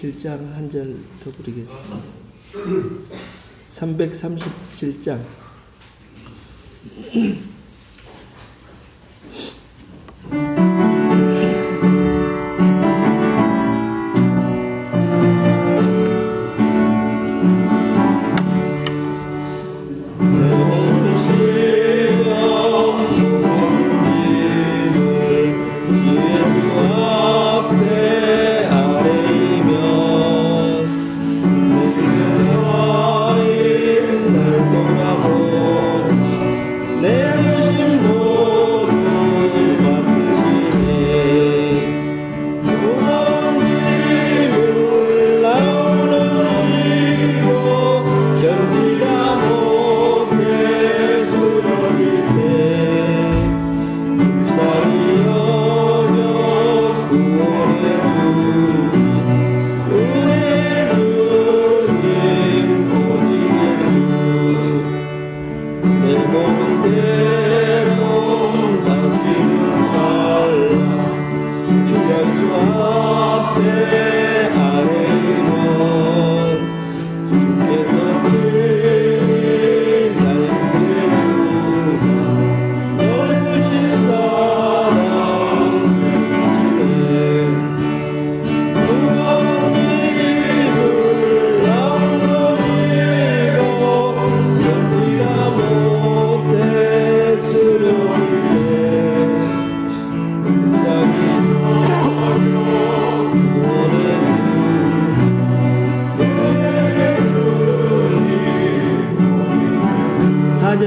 337장 한 절 더 부르겠습니다. 337장.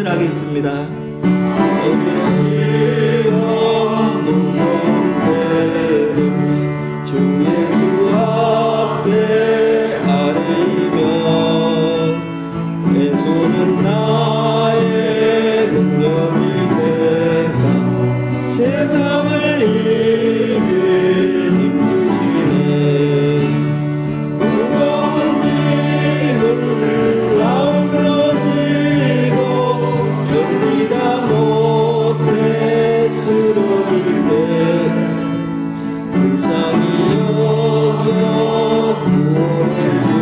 하겠습니다. 주 예수 앞에 아뢰면 내 손은 나의 능력이 되사 세상을 이길 힘주시네. 무거운 짐을 아울러지고 견디다 못해 쓰러질 때 불쌍히 여겨 구원해 주리.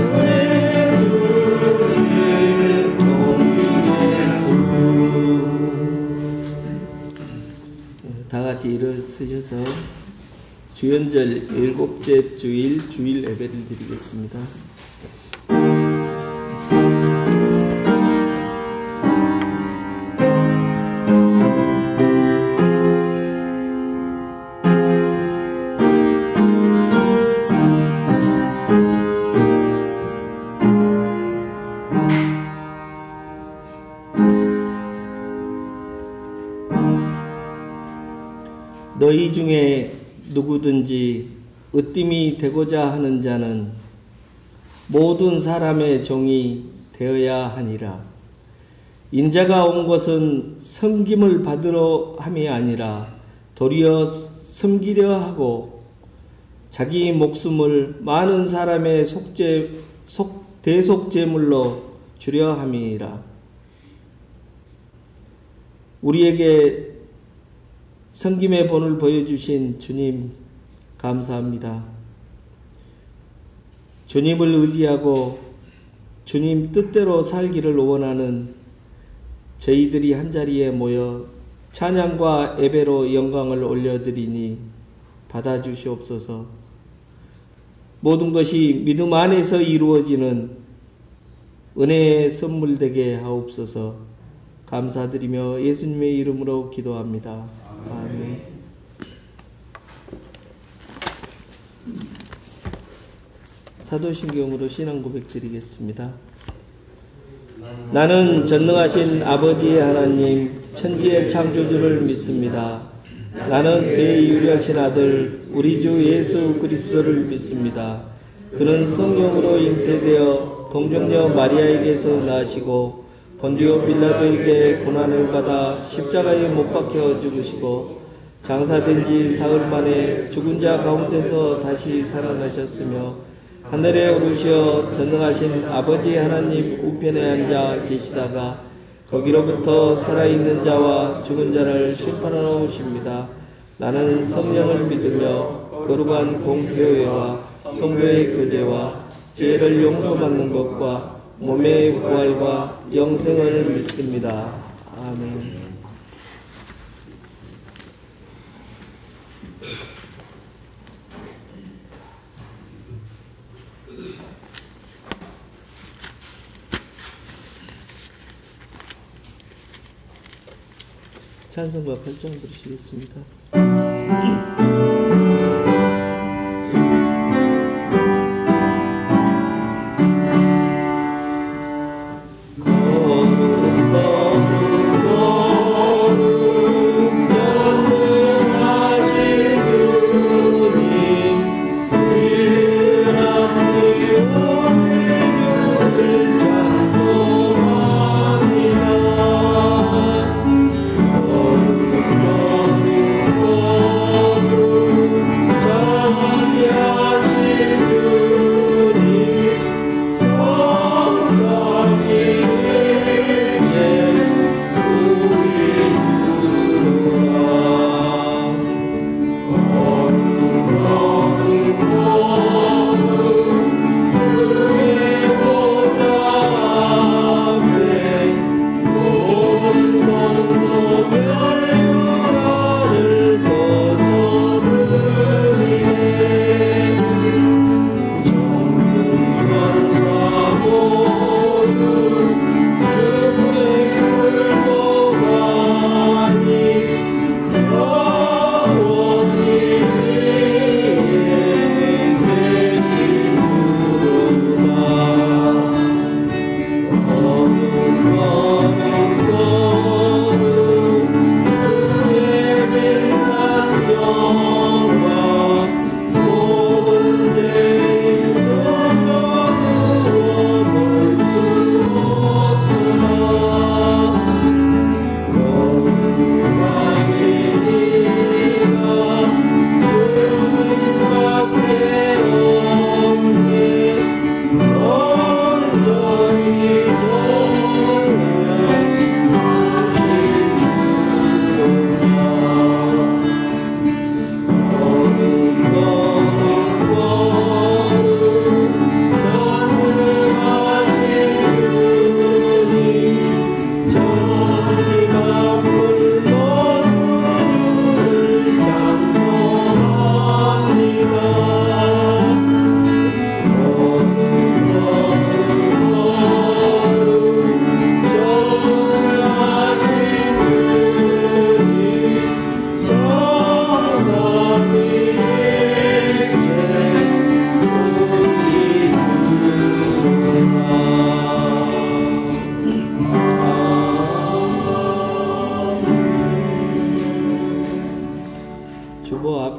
은혜 주신 우리 예수. 다 같이 일어서셔서 주연절 7째 주일 예배를 드리겠습니다. 너희 중에 누구든지 으뜸이 되고자 하는 자는 모든 사람의 종이 되어야 하니라. 인자가 온 것은 섬김을 받으러 함이 아니라 도리어 섬기려 하고 자기 목숨을 많은 사람의 대속제물로 주려 함이니라. 우리에게 섬김의 본을 보여주신 주님 감사합니다. 주님을 의지하고 주님 뜻대로 살기를 원하는 저희들이 한자리에 모여 찬양과 예배로 영광을 올려드리니 받아주시옵소서. 모든 것이 믿음 안에서 이루어지는 은혜의 선물 되게 하옵소서. 감사드리며 예수님의 이름으로 기도합니다. 아멘. 사도신경으로 신앙 고백 드리겠습니다. 나는 전능하신 아버지의 하나님 천지의 창조주를 믿습니다. 나는 그의 유일하신 아들 우리 주 예수 그리스도를 믿습니다. 그는 성령으로 잉태되어 동정녀 마리아에게서 나시고 본디오 빌라도에게 고난을 받아 십자가에 못 박혀 죽으시고 장사된 지 사흘 만에 죽은 자 가운데서 다시 살아나셨으며 하늘에 오르시어 전능하신 아버지 하나님 우편에 앉아 계시다가 거기로부터 살아있는 자와 죽은 자를 심판하러 오십니다. 나는 성령을 믿으며 거룩한 공교회와 성도의 교제와 죄를 용서받는 것과 몸의 부활과 영생을 믿습니다. 아멘. 찬송가 8장 부르시겠습니다.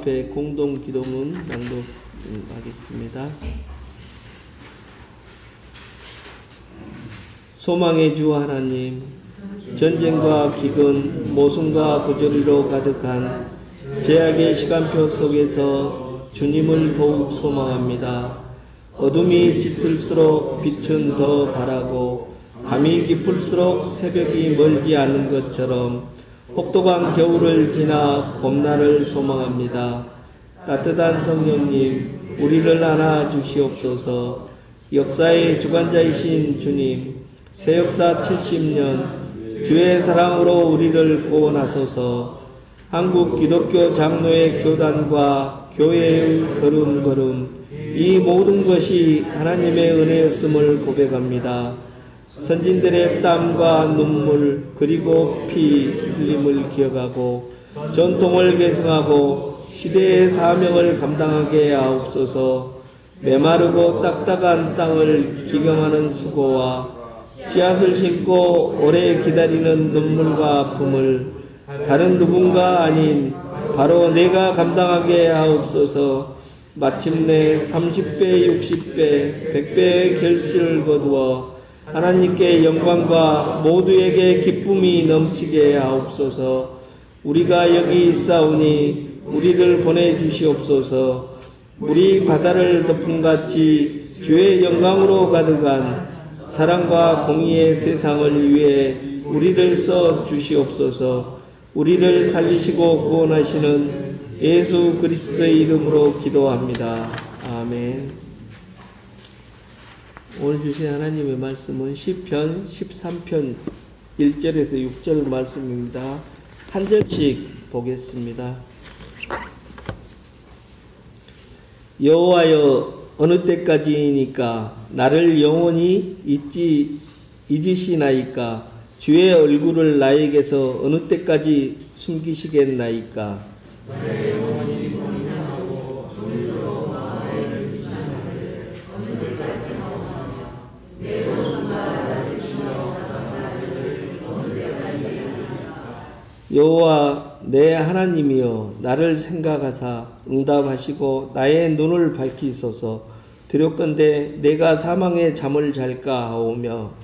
앞에 공동 기도문 낭독하겠습니다. 소망의 주 하나님, 전쟁과 기근, 모순과 부조리로 가득한 제약의 시간표 속에서 주님을 더욱 소망합니다. 어둠이 짙을수록 빛은 더 바라고 밤이 깊을수록 새벽이 멀지 않은 것처럼 혹독한 겨울을 지나 봄날을 소망합니다. 따뜻한 성령님, 우리를 안아 주시옵소서. 역사의 주관자이신 주님, 새 역사 70년 주의 사랑으로 우리를 구원하소서. 한국 기독교 장로의 교단과 교회의 걸음걸음, 이 모든 것이 하나님의 은혜였음을 고백합니다. 선진들의 땀과 눈물 그리고 피 흘림을 기억하고 전통을 계승하고 시대의 사명을 감당하게 하옵소서. 메마르고 딱딱한 땅을 기경하는 수고와 씨앗을 심고 오래 기다리는 눈물과 아픔을 다른 누군가 아닌 바로 내가 감당하게 하옵소서. 마침내 30배, 60배, 100배의 결실을 거두어 하나님께 영광과 모두에게 기쁨이 넘치게 하옵소서. 우리가 여기 있사오니 우리를 보내주시옵소서. 물이 바다를 덮음같이 주의 영광으로 가득한 사랑과 공의의 세상을 위해 우리를 써 주시옵소서. 우리를 살리시고 구원하시는 예수 그리스도의 이름으로 기도합니다. 아멘. 오늘 주신 하나님의 말씀은 시편 13편 1절에서 6절 말씀입니다. 한 절씩 보겠습니다. 여호와여, 어느 때까지이니까 나를 영원히 잊으시나이까? 주의 얼굴을 나에게서 어느 때까지 숨기시겠나이까? 여호와 내 하나님이여, 나를 생각하사 응답하시고 나의 눈을 밝히소서. 두렵건대 내가 사망의 잠을 잘까 하오며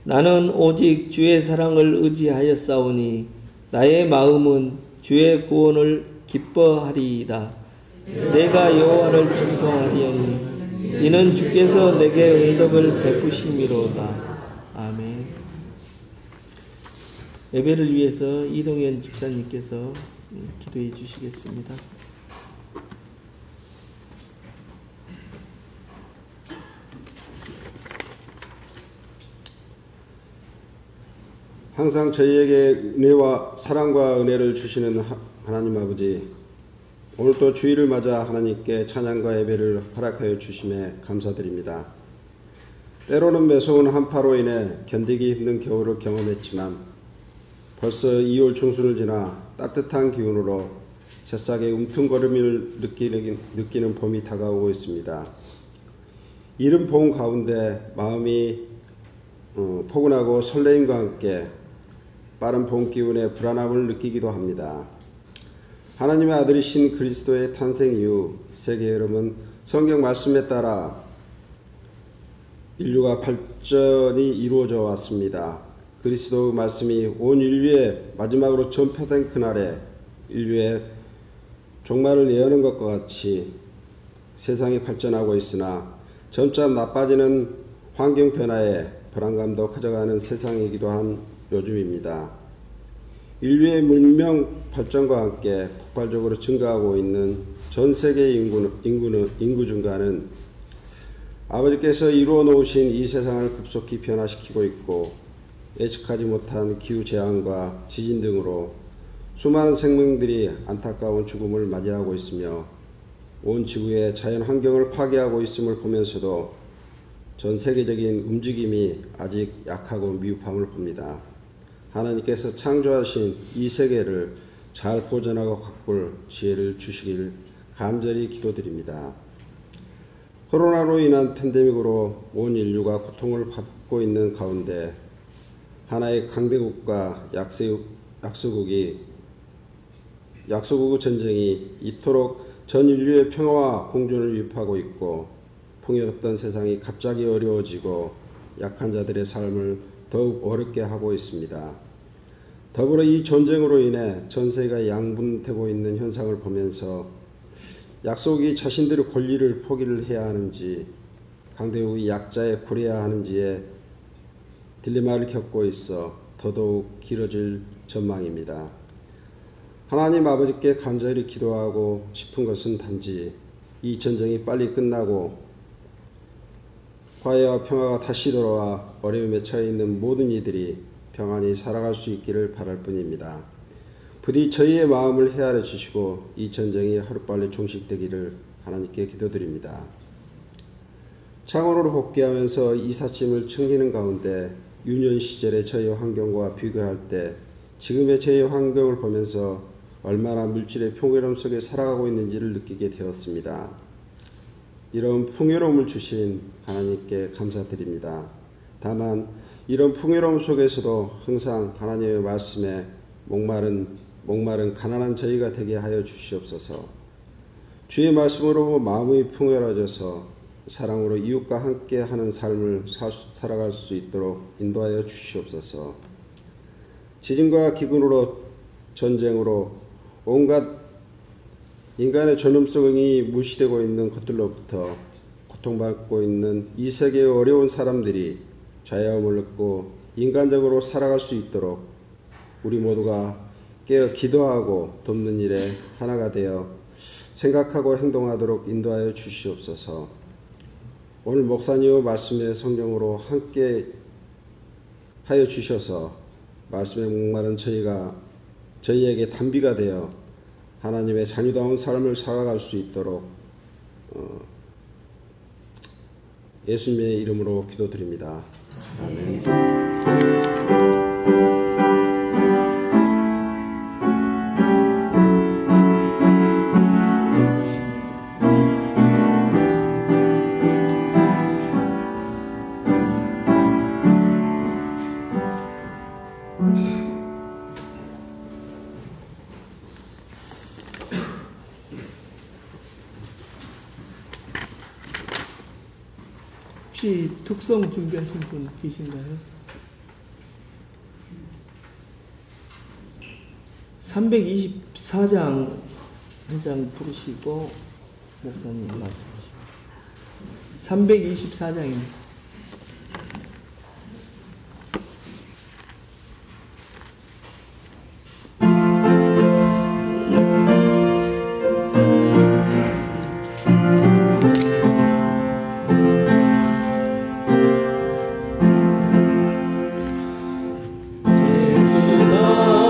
나는 오직 주의 사랑을 의지하였사오니 나의 마음은 주의 구원을 기뻐하리이다. 내가 여호와를 청송하리오니 이는 주께서 내게 은덕을 베푸심이로다. 아멘. 예배를 위해서 이동현 집사님께서 기도해 주시겠습니다. 항상 저희에게 은혜와 사랑과 은혜를 주시는 하나님 아버지, 오늘도 주일을 맞아 하나님께 찬양과 예배를 허락하여 주심에 감사드립니다. 때로는 매서운 한파로 인해 견디기 힘든 겨울을 경험했지만 벌써 2월 중순을 지나 따뜻한 기운으로 새싹의 움퉁거림을 느끼는 봄이 다가오고 있습니다. 이른 봄 가운데 마음이 포근하고 설레임과 함께 빠른 봄 기운의 불안함을 느끼기도 합니다. 하나님의 아들이신 그리스도의 탄생 이후 세계 여름은 성경 말씀에 따라 인류가 발전이 이루어져 왔습니다. 그리스도 말씀이 온 인류의 마지막으로 전파된 그날에 인류의 종말을 예언한 것과 같이 세상이 발전하고 있으나 점차 나빠지는 환경 변화에 불안감도 커져가는 세상이기도 한 요즘입니다. 인류의 문명 발전과 함께 폭발적으로 증가하고 있는 전 세계 인구 증가는 아버지께서 이루어 놓으신 이 세상을 급속히 변화시키고 있고, 예측하지 못한 기후재앙과 지진 등으로 수많은 생명들이 안타까운 죽음을 맞이하고 있으며 온 지구의 자연 환경을 파괴하고 있음을 보면서도 전 세계적인 움직임이 아직 약하고 미흡함을 봅니다. 하나님께서 창조하신 이 세계를 잘 보존하고 가꿀 지혜를 주시길 간절히 기도드립니다. 코로나로 인한 팬데믹으로 온 인류가 고통을 받고 있는 가운데 하나의 강대국과 약소국의 전쟁이 이토록 전 인류의 평화와 공존을 위협하고 있고, 풍요롭던 세상이 갑자기 어려워지고 약한 자들의 삶을 더욱 어렵게 하고 있습니다. 더불어 이 전쟁으로 인해 전 세계가 양분되고 있는 현상을 보면서 약소국이 자신들의 권리를 포기를 해야 하는지, 강대국이 약자에 굴해야 하는지에 딜레마를 겪고 있어 더더욱 길어질 전망입니다. 하나님 아버지께 간절히 기도하고 싶은 것은 단지 이 전쟁이 빨리 끝나고 화해와 평화가 다시 돌아와 어려움에 처해 있는 모든 이들이 평안히 살아갈 수 있기를 바랄 뿐입니다. 부디 저희의 마음을 헤아려 주시고 이 전쟁이 하루빨리 종식되기를 하나님께 기도드립니다. 창원으로 복귀하면서 이삿짐을 챙기는 가운데 유년 시절의 저희의 환경과 비교할 때 지금의 저희의 환경을 보면서 얼마나 물질의 풍요로움 속에 살아가고 있는지를 느끼게 되었습니다. 이런 풍요로움을 주신 하나님께 감사드립니다. 다만 이런 풍요로움 속에서도 항상 하나님의 말씀에 목마른 가난한 저희가 되게 하여 주시옵소서. 주의 말씀으로 마음이 풍요로워져서 사랑으로 이웃과 함께 하는 삶을 살아갈 수 있도록 인도하여 주시옵소서. 지진과 기근으로 전쟁으로 온갖 인간의 존엄성이 무시되고 있는 것들로부터 고통받고 있는 이 세계의 어려운 사람들이 자유함을 얻고 인간적으로 살아갈 수 있도록 우리 모두가 깨어 기도하고 돕는 일에 하나가 되어 생각하고 행동하도록 인도하여 주시옵소서. 오늘 목사님의 말씀의 성령으로 함께 하여 주셔서 말씀에 목마른 저희에게 단비가 되어 하나님의 자녀다운 삶을 살아갈 수 있도록 예수님의 이름으로 기도드립니다. 아멘. 혹시 특성 준비하신 분 계신가요? 324장 한 장 부르시고 목사님 말씀하시고 324장입니다. 예수 나으로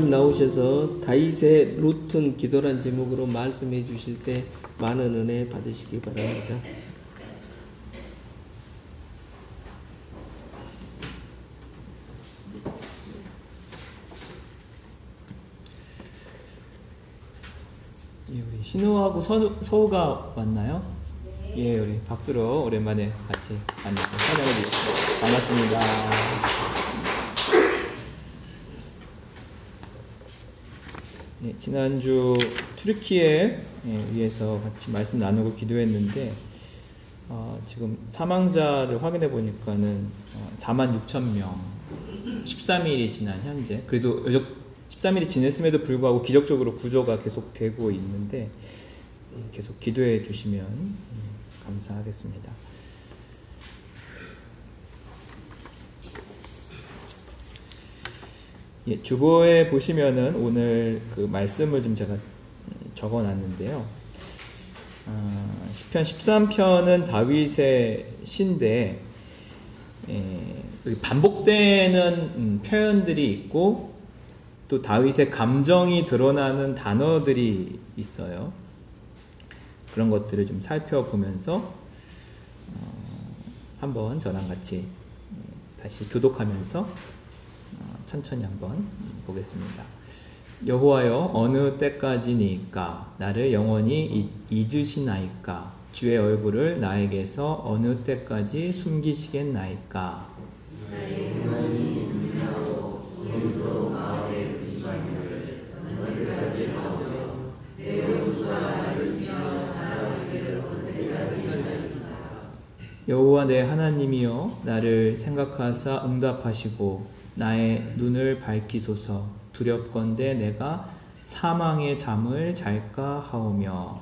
목사님 나오셔서 다윗의 루튼 기도란 제목으로 말씀해 주실 때 많은 은혜 받으시기 바랍니다. 예, 우리 신우하고 서우가 왔나요? 예, 우리 박수로 오랜만에 같이 만나서 찬양을 드리겠습니다. 반갑습니다. 네, 지난주 튀르키예 위해서 같이 말씀 나누고 기도했는데 지금 사망자를 확인해 보니까는 46,000명 13일이 지난 현재, 그래도 13일이 지냈음에도 불구하고 기적적으로 구조가 계속 되고 있는데 계속 기도해 주시면 감사하겠습니다. 예, 주보에 보시면은 오늘 그 말씀을 좀 제가 적어 놨는데요. 시편 13편은 다윗의 시인데 반복되는 표현들이 있고 또 다윗의 감정이 드러나는 단어들이 있어요. 그런 것들을 좀 살펴보면서 한번 저랑 같이 다시 교독하면서 천천히 한번 보겠습니다. 여호와여, 어느 때까지니까 나를 영원히 잊으시나이까? 주의 얼굴을 나에게서 어느 때까지 숨기시겠나이까? 여호와 내 하나님이여, 나를 생각하사 응답하시고 나의 눈을 밝히소서. 두렵건대 내가 사망의 잠을 잘까 하오며.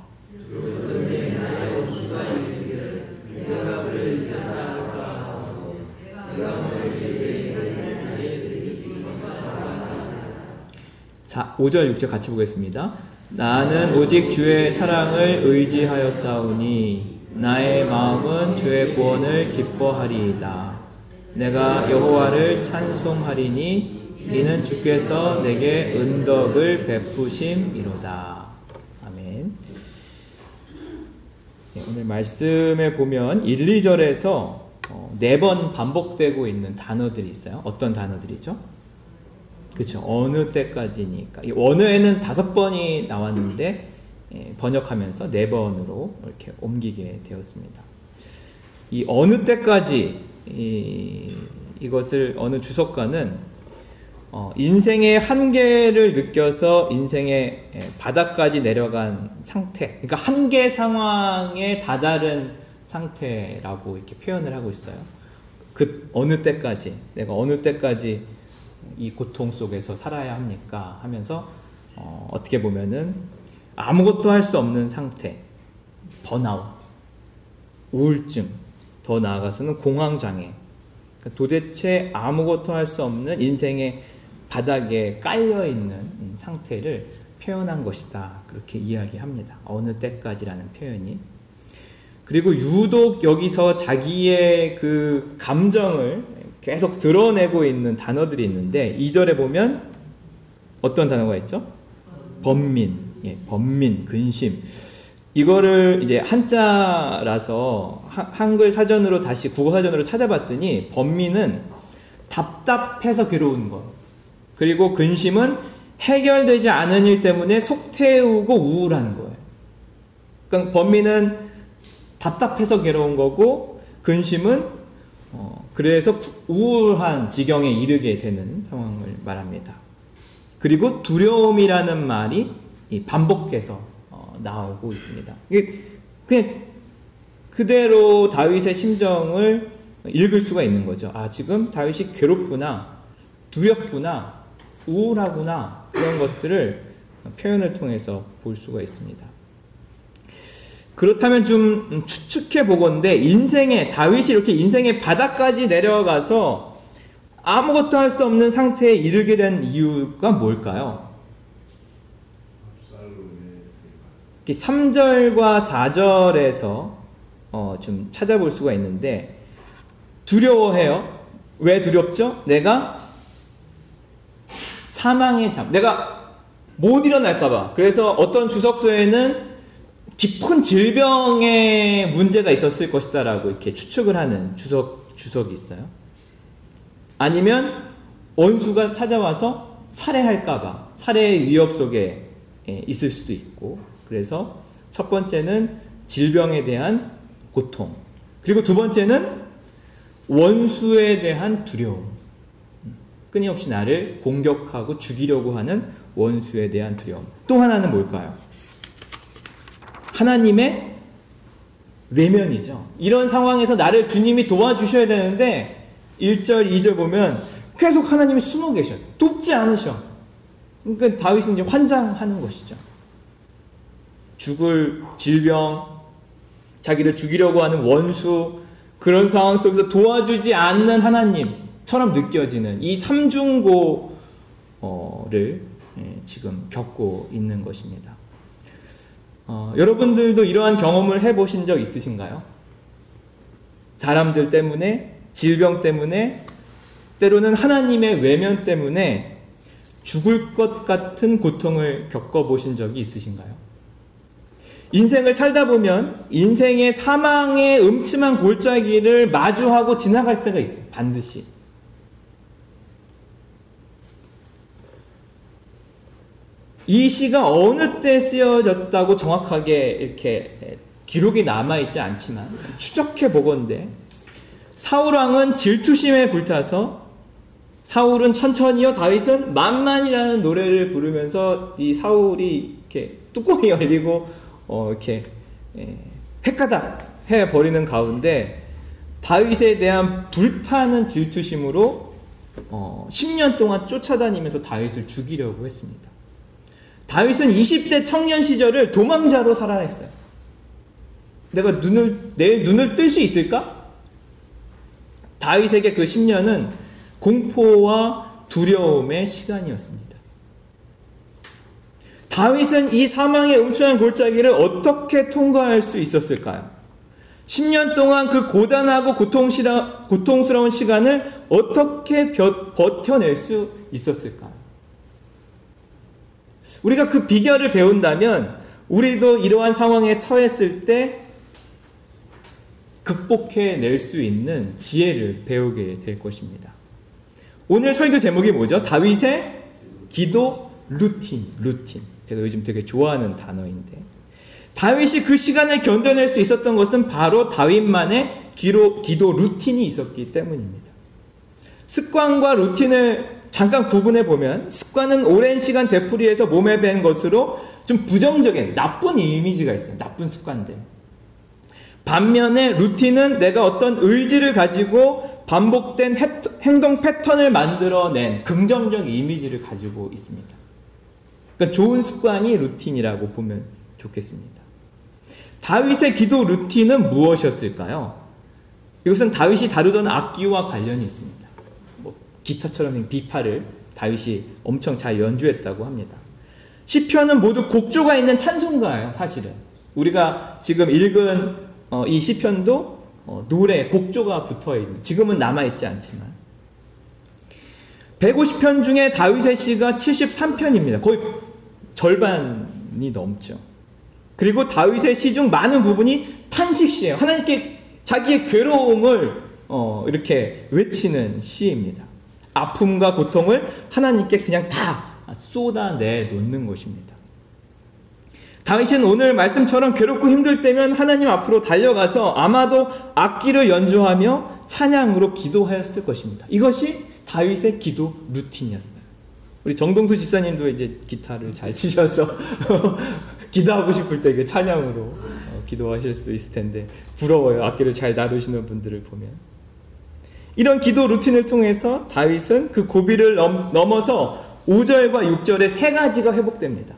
자, 5절 6절 같이 보겠습니다. 나는 오직 주의 사랑을 의지하였사오니 나의 마음은 주의 구원을 기뻐하리이다. 내가 여호와를 찬송하리니 이는 주께서 내게 은덕을 베푸심이로다. 아멘. 네, 오늘 말씀에 보면 1, 2절에서 4번 반복되고 있는 단어들이 있어요. 어떤 단어들이죠? 그렇죠. 어느 때까지니까. 이 원어에는 5번이 나왔는데 번역하면서 4번으로 이렇게 옮기게 되었습니다. 이 어느 때까지, 이것을 어느 주석가는 인생의 한계를 느껴서 인생의 바닥까지 내려간 상태, 그러니까 한계 상황에 다다른 상태라고 이렇게 표현을 하고 있어요. 그 어느 때까지, 내가 어느 때까지 이 고통 속에서 살아야 합니까? 하면서 어떻게 보면은 아무것도 할 수 없는 상태, 번아웃, 우울증, 더 나아가서는 공황장애, 그러니까 도대체 아무것도 할 수 없는 인생의 바닥에 깔려있는 상태를 표현한 것이다. 그렇게 이야기합니다. 어느 때까지라는 표현이. 그리고 유독 여기서 자기의 그 감정을 계속 드러내고 있는 단어들이 있는데 2절에 보면 어떤 단어가 있죠? 번민, 번민, 근심. 이거를 이제 한자라서 한글 사전으로 다시 국어 사전으로 찾아봤더니 번민은 답답해서 괴로운 것, 그리고 근심은 해결되지 않은 일 때문에 속 태우고 우울한 거예요. 그러니까 번민은 답답해서 괴로운 거고 근심은 그래서 우울한 지경에 이르게 되는 상황을 말합니다. 그리고 두려움이라는 말이 반복해서 나오고 있습니다. 그냥 그대로 다윗의 심정을 읽을 수가 있는 거죠. 아, 지금 다윗이 괴롭구나, 두렵구나, 우울하구나, 그런 것들을 표현을 통해서 볼 수가 있습니다. 그렇다면 좀 추측해 보건대 다윗이 이렇게 인생의 바닥까지 내려가서 아무것도 할 수 없는 상태에 이르게 된 이유가 뭘까요? 3절과 4절에서 좀 찾아볼 수가 있는데, 두려워해요. 왜 두렵죠? 내가 사망의 잠. 내가 못 일어날까봐. 그래서 어떤 주석서에는 깊은 질병의 문제가 있었을 것이다라고 이렇게 추측을 하는 주석이 있어요. 아니면 원수가 찾아와서 살해할까봐 살해의 위협 속에 있을 수도 있고, 그래서 첫 번째는 질병에 대한 고통, 그리고 두 번째는 원수에 대한 두려움, 끊임없이 나를 공격하고 죽이려고 하는 원수에 대한 두려움. 또 하나는 뭘까요? 하나님의 외면이죠. 이런 상황에서 나를 주님이 도와주셔야 되는데 1절, 2절 보면 계속 하나님이 숨어 계셔요. 돕지 않으셔. 그러니까 다윗은 이제 환장하는 것이죠. 죽을 질병, 자기를 죽이려고 하는 원수, 그런 상황 속에서 도와주지 않는 하나님처럼 느껴지는 이 삼중고를 지금 겪고 있는 것입니다. 여러분들도 이러한 경험을 해보신 적 있으신가요? 사람들 때문에, 질병 때문에, 때로는 하나님의 외면 때문에 죽을 것 같은 고통을 겪어보신 적이 있으신가요? 인생을 살다 보면 인생의 사망의 음침한 골짜기를 마주하고 지나갈 때가 있어요. 반드시. 이 시가 어느 때 쓰여졌다고 정확하게 이렇게 기록이 남아있지 않지만 추적해 보건대 사울왕은 질투심에 불타서 사울은 천천히요, 다윗은 만만이라는 노래를 부르면서 이 사울이 이렇게 뚜껑이 열리고 이렇게 헷가닥 해버리는 가운데 다윗에 대한 불타는 질투심으로 10년 동안 쫓아다니면서 다윗을 죽이려고 했습니다. 다윗은 20대 청년 시절을 도망자로 살아냈어요. 내가 내일 눈을 뜰 수 있을까? 다윗에게 그 10년은 공포와 두려움의 시간이었습니다. 다윗은 이 사망의 음침한 골짜기를 어떻게 통과할 수 있었을까요? 10년 동안 그 고단하고 고통스러운 시간을 어떻게 버텨낼 수 있었을까요? 우리가 그 비결을 배운다면 우리도 이러한 상황에 처했을 때 극복해낼 수 있는 지혜를 배우게 될 것입니다. 오늘 설교 제목이 뭐죠? 다윗의 기도 루틴. 제가 요즘 되게 좋아하는 단어인데, 다윗이 그 시간을 견뎌낼 수 있었던 것은 바로 다윗만의 기도 루틴이 있었기 때문입니다. 습관과 루틴을 잠깐 구분해 보면, 습관은 오랜 시간 되풀이해서 몸에 밴 것으로 좀 부정적인 나쁜 이미지가 있어요. 나쁜 습관들. 반면에 루틴은 내가 어떤 의지를 가지고 반복된 행동 패턴을 만들어낸 긍정적 이미지를 가지고 있습니다. 그러니까 좋은 습관이 루틴이라고 보면 좋겠습니다. 다윗의 기도 루틴은 무엇이었을까요? 이것은 다윗이 다루던 악기와 관련이 있습니다. 기타처럼 비파를 다윗이 엄청 잘 연주했다고 합니다. 시편은 모두 곡조가 있는 찬송가예요. 사실은 우리가 지금 읽은 이 시편도 노래, 곡조가 붙어있는, 지금은 남아있지 않지만 150편 중에 다윗의 시가 73편입니다. 거의 절반이 넘죠. 그리고 다윗의 시 중 많은 부분이 탄식시예요. 하나님께 자기의 괴로움을 이렇게 외치는 시입니다. 아픔과 고통을 하나님께 그냥 다 쏟아내 놓는 것입니다. 다윗은 오늘 말씀처럼 괴롭고 힘들 때면 하나님 앞으로 달려가서 아마도 악기를 연주하며 찬양으로 기도하였을 것입니다. 이것이 다윗의 기도 루틴이었어요. 우리 정동수 집사님도 이제 기타를 잘 치셔서 기도하고 싶을 때 찬양으로 기도하실 수 있을 텐데 부러워요. 악기를 잘 다루시는 분들을 보면. 이런 기도 루틴을 통해서 다윗은 그 고비를 넘어서 5절과 6절에 세 가지가 회복됩니다.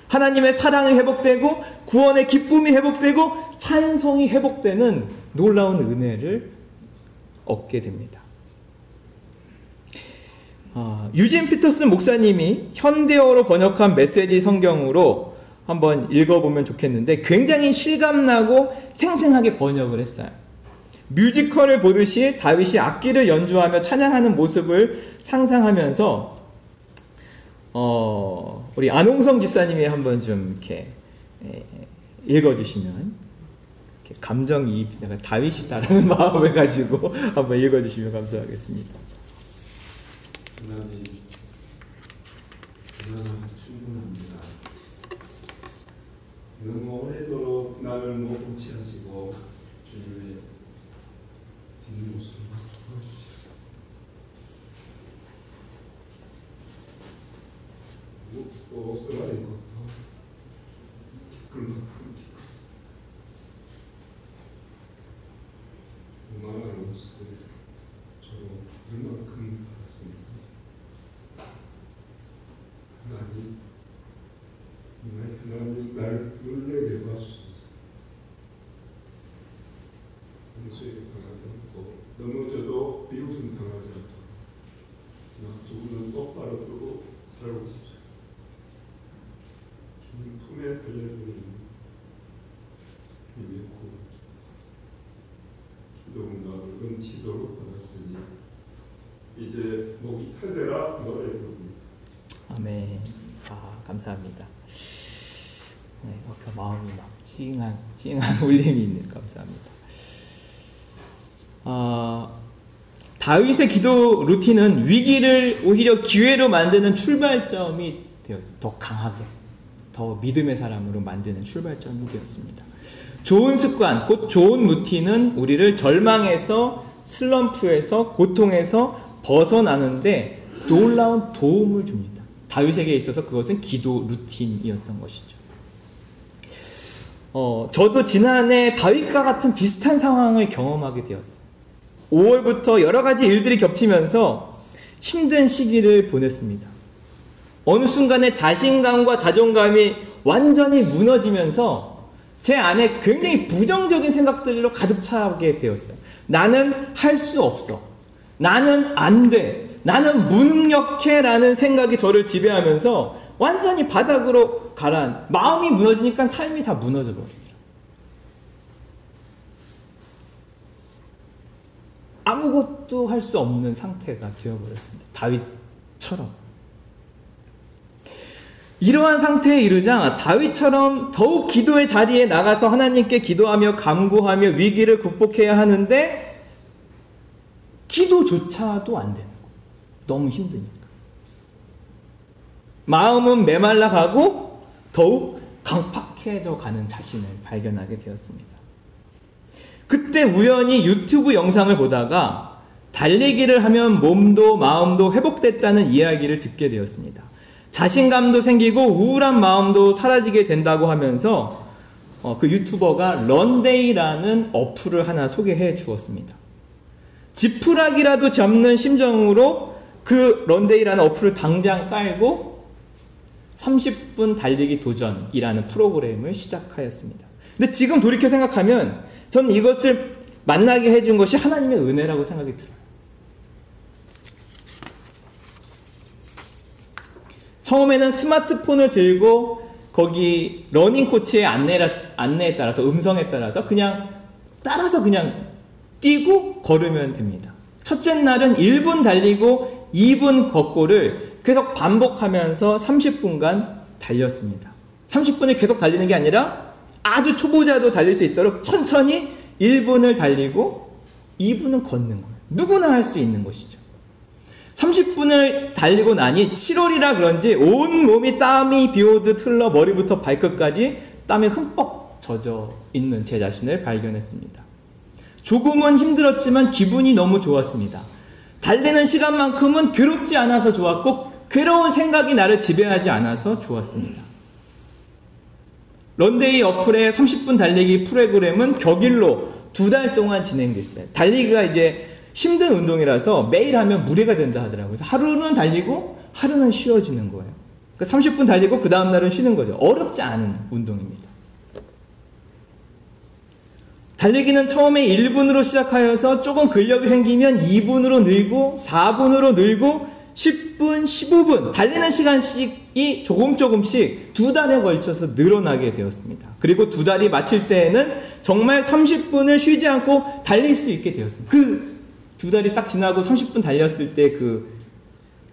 하나님의 사랑이 회복되고 구원의 기쁨이 회복되고 찬송이 회복되는 놀라운 은혜를 얻게 됩니다. 유진 피터슨 목사님이 현대어로 번역한 메시지 성경으로 한번 읽어보면 좋겠는데 굉장히 실감나고 생생하게 번역을 했어요. 뮤지컬을 보듯이 다윗이 악기를 연주하며 찬양하는 모습을 상상하면서 우리 안홍성 집사님이 한번 좀 이렇게 읽어주시면 이렇게 감정이입, 내가 다윗이다라는 마음을 가지고 한번 읽어주시면 감사하겠습니다. 하나님, 그러나 충분합니다. 너무 오래도록 나를 못고치 하시고 주님의 뒷모습을 보여주셨습니다. 묻고 쓰라린 것도 그만큼 깊었습니다. 그만한 모습을 저로 얼만큼 받았습니다. 하나님 날 놀라게 도와주소서. 원수에게 당하지 않고 넘어져도 비웃음 당하지 않도록 나 두 분은 똑바로 두고 살고 싶습니다. 주님 품에 달려드는 힘의 구 기도문과 은치도록 받았으니 이제 목이 터져라 노래 부릅니다. 아멘. 감사합니다. 네, 그 마음이 막 찡한 울림이 있는, 감사합니다. 다윗의 기도 루틴은 위기를 오히려 기회로 만드는 출발점이 되었습니다. 더 강하게, 더 믿음의 사람으로 만드는 출발점이 되었습니다. 좋은 습관, 곧 좋은 루틴은 우리를 절망에서, 슬럼프에서, 고통에서 벗어나는데 놀라운 도움을 줍니다. 다윗에게 있어서 그것은 기도 루틴이었던 것이죠. 저도 지난해 다윗과 같은 비슷한 상황을 경험하게 되었어요. 5월부터 여러 가지 일들이 겹치면서 힘든 시기를 보냈습니다. 어느 순간에 자신감과 자존감이 완전히 무너지면서 제 안에 굉장히 부정적인 생각들로 가득 차게 되었어요. 나는 할 수 없어. 나는 안 돼. 나는 무능력해 라는 생각이 저를 지배하면서 완전히 바닥으로 가라앉, 마음이 무너지니까 삶이 다 무너져 버리더라고요. 아무것도 할 수 없는 상태가 되어버렸습니다. 다윗처럼. 이러한 상태에 이르자 다윗처럼 더욱 기도의 자리에 나가서 하나님께 기도하며 간구하며 위기를 극복해야 하는데 기도조차도 안 되는 거예요. 너무 힘드니까. 마음은 메말라 가고 더욱 강팍해져 가는 자신을 발견하게 되었습니다. 그때 우연히 유튜브 영상을 보다가 달리기를 하면 몸도 마음도 회복됐다는 이야기를 듣게 되었습니다. 자신감도 생기고 우울한 마음도 사라지게 된다고 하면서 그 유튜버가 런데이라는 어플을 하나 소개해 주었습니다. 지푸라기라도 잡는 심정으로 그 런데이라는 어플을 당장 깔고 30분 달리기 도전이라는 프로그램을 시작하였습니다. 근데 지금 돌이켜 생각하면 저는 이것을 만나게 해준 것이 하나님의 은혜라고 생각이 들어요. 처음에는 스마트폰을 들고 거기 러닝 코치의 안내에 따라서, 음성에 따라서 그냥 따라서 그냥 뛰고 걸으면 됩니다. 첫째 날은 1분 달리고 2분 걷고를 계속 반복하면서 30분간 달렸습니다. 30분을 계속 달리는 게 아니라 아주 초보자도 달릴 수 있도록 천천히 1분을 달리고 2분은 걷는 거예요. 누구나 할 수 있는 것이죠. 30분을 달리고 나니 7월이라 그런지 온 몸이 땀이 비오듯 흘러 머리부터 발끝까지 땀에 흠뻑 젖어 있는 제 자신을 발견했습니다. 조금은 힘들었지만 기분이 너무 좋았습니다. 달리는 시간만큼은 괴롭지 않아서 좋았고 괴로운 생각이 나를 지배하지 않아서 좋았습니다. 런데이 어플의 30분 달리기 프로그램은 격일로 2달 동안 진행됐어요. 달리기가 이제 힘든 운동이라서 매일 하면 무리가 된다 하더라고요. 그래서 하루는 달리고 하루는 쉬어주는 거예요. 그러니까 30분 달리고 그 다음날은 쉬는 거죠. 어렵지 않은 운동입니다. 달리기는 처음에 1분으로 시작하여서 조금 근력이 생기면 2분으로 늘고 4분으로 늘고 10분, 15분 달리는 시간씩이 조금씩 2달에 걸쳐서 늘어나게 되었습니다. 그리고 2달이 마칠 때에는 정말 30분을 쉬지 않고 달릴 수 있게 되었습니다. 그 2달이 딱 지나고 30분 달렸을 때 그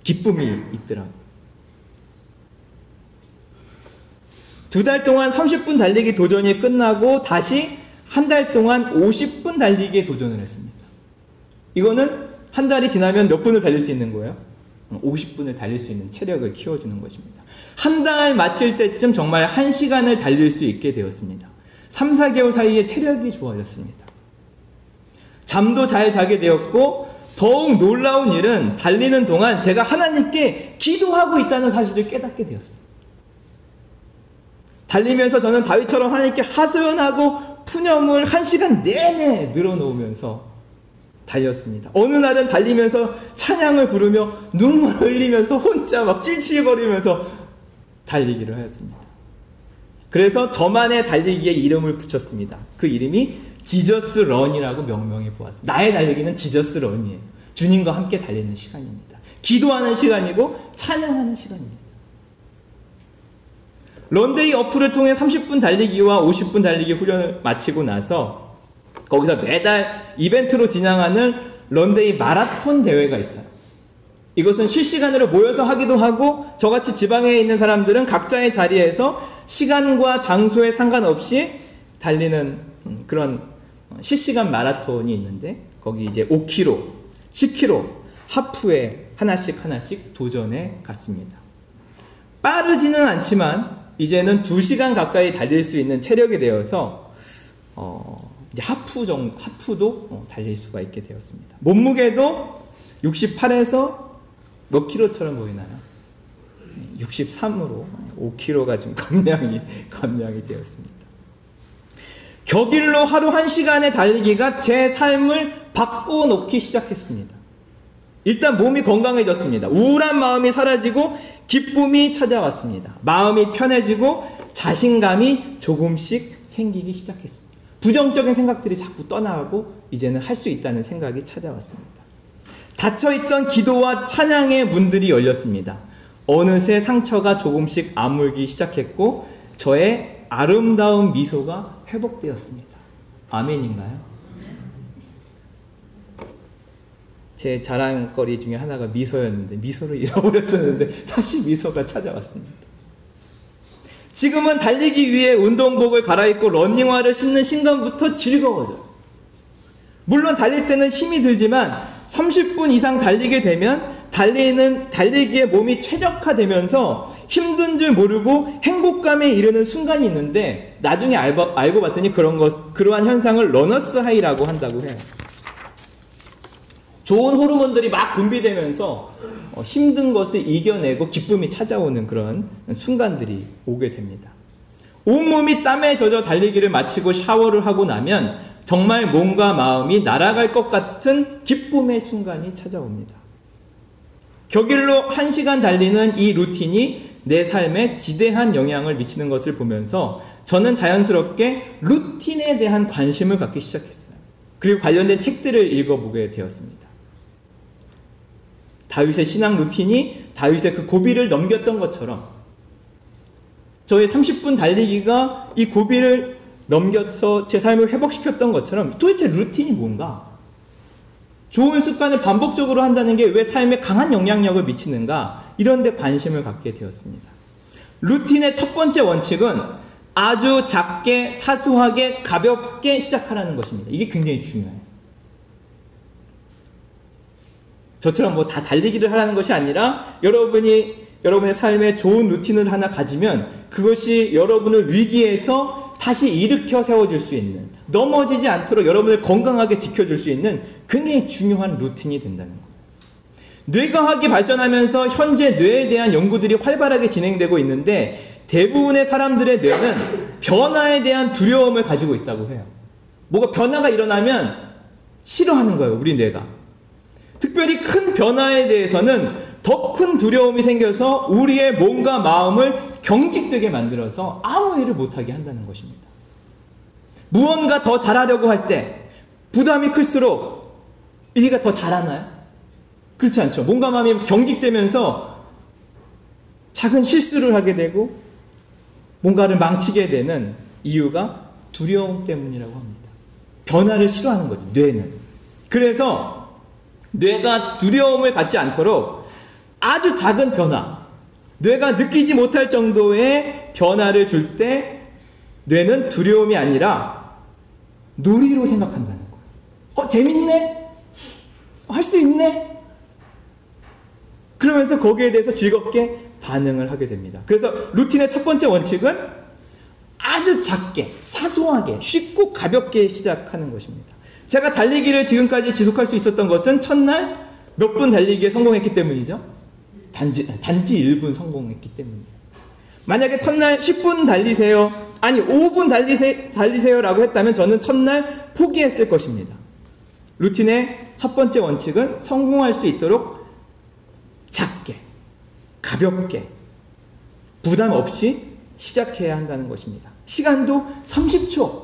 기쁨이 있더라고요. 2달 동안 30분 달리기 도전이 끝나고 다시 한 달 동안 50분 달리기에 도전을 했습니다. 이거는 한 달이 지나면 몇 분을 달릴 수 있는 거예요? 50분을 달릴 수 있는 체력을 키워주는 것입니다. 한 달 마칠 때쯤 정말 1시간을 달릴 수 있게 되었습니다. 3, 4개월 사이에 체력이 좋아졌습니다. 잠도 잘 자게 되었고, 더욱 놀라운 일은 달리는 동안 제가 하나님께 기도하고 있다는 사실을 깨닫게 되었어요. 달리면서 저는 다윗처럼 하나님께 하소연하고 푸념을 1시간 내내 늘어놓으면서 달렸습니다. 어느 날은 달리면서 찬양을 부르며 눈물을 흘리면서 혼자 막 찔찔거리면서 달리기를 하였습니다. 그래서 저만의 달리기에 이름을 붙였습니다. 그 이름이 지저스 런이라고 명명해 보았습니다. 나의 달리기는 지저스 런이에요. 주님과 함께 달리는 시간입니다. 기도하는 시간이고 찬양하는 시간입니다. 런데이 어플을 통해 30분 달리기와 50분 달리기 훈련을 마치고 나서 거기서 매달 이벤트로 진행하는 런데이 마라톤 대회가 있어요. 이것은 실시간으로 모여서 하기도 하고 저같이 지방에 있는 사람들은 각자의 자리에서 시간과 장소에 상관없이 달리는 그런 실시간 마라톤이 있는데 거기 이제 5km, 10km, 하프에 하나씩 도전해 갔습니다. 빠르지는 않지만 이제는 2시간 가까이 달릴 수 있는 체력이 되어서 이제 하프도 달릴 수가 있게 되었습니다. 몸무게도 68에서 몇 킬로처럼 보이나요? 63으로 5kg가 좀 감량이 되었습니다. 격일로 하루 1시간의 달리기가 제 삶을 바꿔놓기 시작했습니다. 일단 몸이 건강해졌습니다. 우울한 마음이 사라지고 기쁨이 찾아왔습니다. 마음이 편해지고 자신감이 조금씩 생기기 시작했습니다. 부정적인 생각들이 자꾸 떠나가고 이제는 할 수 있다는 생각이 찾아왔습니다. 닫혀있던 기도와 찬양의 문들이 열렸습니다. 어느새 상처가 조금씩 아물기 시작했고 저의 아름다운 미소가 회복되었습니다. 아멘인가요? 제 자랑거리 중에 하나가 미소였는데 미소를 잃어버렸었는데 다시 미소가 찾아왔습니다. 지금은 달리기 위해 운동복을 갈아입고 러닝화를 신는 순간부터 즐거워져요. 물론 달릴 때는 힘이 들지만 30분 이상 달리게 되면 달리기에 몸이 최적화되면서 힘든 줄 모르고 행복감에 이르는 순간이 있는데 나중에 알고 봤더니 그러한 현상을 러너스 하이라고 한다고 해요. 좋은 호르몬들이 막 분비되면서 힘든 것을 이겨내고 기쁨이 찾아오는 그런 순간들이 오게 됩니다. 온몸이 땀에 젖어 달리기를 마치고 샤워를 하고 나면 정말 몸과 마음이 날아갈 것 같은 기쁨의 순간이 찾아옵니다. 격일로 1시간 달리는 이 루틴이 내 삶에 지대한 영향을 미치는 것을 보면서 저는 자연스럽게 루틴에 대한 관심을 갖기 시작했어요. 그리고 관련된 책들을 읽어보게 되었습니다. 다윗의 신앙 루틴이 다윗의 그 고비를 넘겼던 것처럼 저의 30분 달리기가 이 고비를 넘겨서 제 삶을 회복시켰던 것처럼 도대체 루틴이 뭔가? 좋은 습관을 반복적으로 한다는 게 왜 삶에 강한 영향력을 미치는가? 이런 데 관심을 갖게 되었습니다. 루틴의 첫 번째 원칙은 아주 작게, 사소하게, 가볍게 시작하라는 것입니다. 이게 굉장히 중요해요. 저처럼 뭐 다 달리기를 하라는 것이 아니라 여러분의 삶에 좋은 루틴을 하나 가지면 그것이 여러분을 위기에서 다시 일으켜 세워줄 수 있는, 넘어지지 않도록 여러분을 건강하게 지켜줄 수 있는 굉장히 중요한 루틴이 된다는 거예요. 뇌과학이 발전하면서 현재 뇌에 대한 연구들이 활발하게 진행되고 있는데 대부분의 사람들의 뇌는 변화에 대한 두려움을 가지고 있다고 해요. 뭐가 변화가 일어나면 싫어하는 거예요, 우리 뇌가. 특별히 큰 변화에 대해서는 더 큰 두려움이 생겨서 우리의 몸과 마음을 경직되게 만들어서 아무 일을 못하게 한다는 것입니다. 무언가 더 잘하려고 할 때 부담이 클수록 일가 더 잘하나요? 그렇지 않죠. 몸과 마음이 경직되면서 작은 실수를 하게 되고 뭔가를 망치게 되는 이유가 두려움 때문이라고 합니다. 변화를 싫어하는 거죠, 뇌는. 그래서 뇌가 두려움을 갖지 않도록 아주 작은 변화, 뇌가 느끼지 못할 정도의 변화를 줄 때 뇌는 두려움이 아니라 놀이로 생각한다는 거예요. 재밌네? 할 수 있네? 그러면서 거기에 대해서 즐겁게 반응을 하게 됩니다. 그래서 루틴의 첫 번째 원칙은 아주 작게, 사소하게, 쉽고 가볍게 시작하는 것입니다. 제가 달리기를 지금까지 지속할 수 있었던 것은 첫날 몇 분 달리기에 성공했기 때문이죠. 단지 1분 성공했기 때문이에요. 만약에 첫날 10분 달리세요, 아니 5분 달리세요라고 했다면 저는 첫날 포기했을 것입니다. 루틴의 첫 번째 원칙은 성공할 수 있도록 작게, 가볍게, 부담 없이 시작해야 한다는 것입니다. 시간도 30초,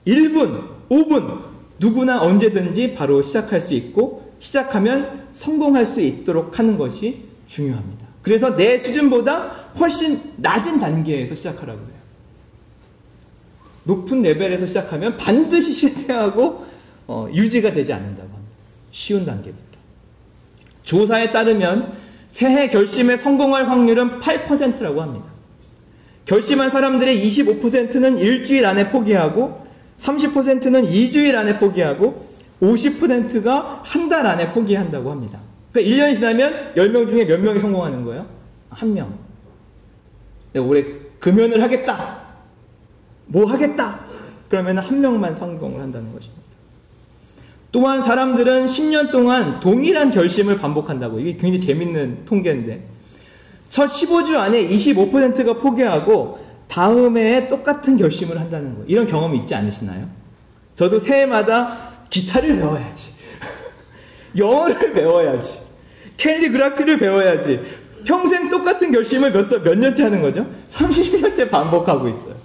1분, 5분 누구나 언제든지 바로 시작할 수 있고 시작하면 성공할 수 있도록 하는 것이 중요합니다. 그래서 내 수준보다 훨씬 낮은 단계에서 시작하라고 해요. 높은 레벨에서 시작하면 반드시 실패하고 유지가 되지 않는다고 합니다. 쉬운 단계부터. 조사에 따르면 새해 결심에 성공할 확률은 8%라고 합니다. 결심한 사람들의 25%는 일주일 안에 포기하고 30%는 2주일 안에 포기하고 50%가 한 달 안에 포기한다고 합니다. 그러니까 1년이 지나면 10명 중에 몇 명이 성공하는 거예요? 1명. 내가 올해 금연을 하겠다. 뭐 하겠다. 그러면 1명만 성공을 한다는 것입니다. 또한 사람들은 10년 동안 동일한 결심을 반복한다고. 이게 굉장히 재밌는 통계인데 첫 15주 안에 25%가 포기하고 다음 해에 똑같은 결심을 한다는 거예요. 이런 경험이 있지 않으시나요? 저도 새해마다 기타를 배워야지. 영어를 배워야지. 캘리그라피를 배워야지. 평생 똑같은 결심을 몇 년째 하는 거죠? 30년째 반복하고 있어요.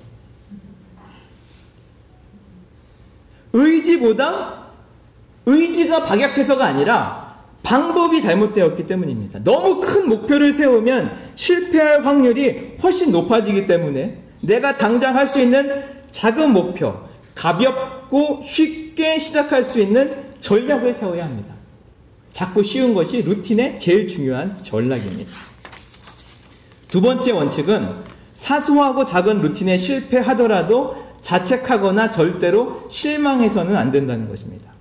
의지가 박약해서가 아니라 방법이 잘못되었기 때문입니다. 너무 큰 목표를 세우면 실패할 확률이 훨씬 높아지기 때문에 내가 당장 할 수 있는 작은 목표, 가볍고 쉽게 시작할 수 있는 전략을 세워야 합니다. 자꾸 쉬운 것이 루틴의 제일 중요한 전략입니다. 두 번째 원칙은 사소하고 작은 루틴에 실패하더라도 자책하거나 절대로 실망해서는 안 된다는 것입니다.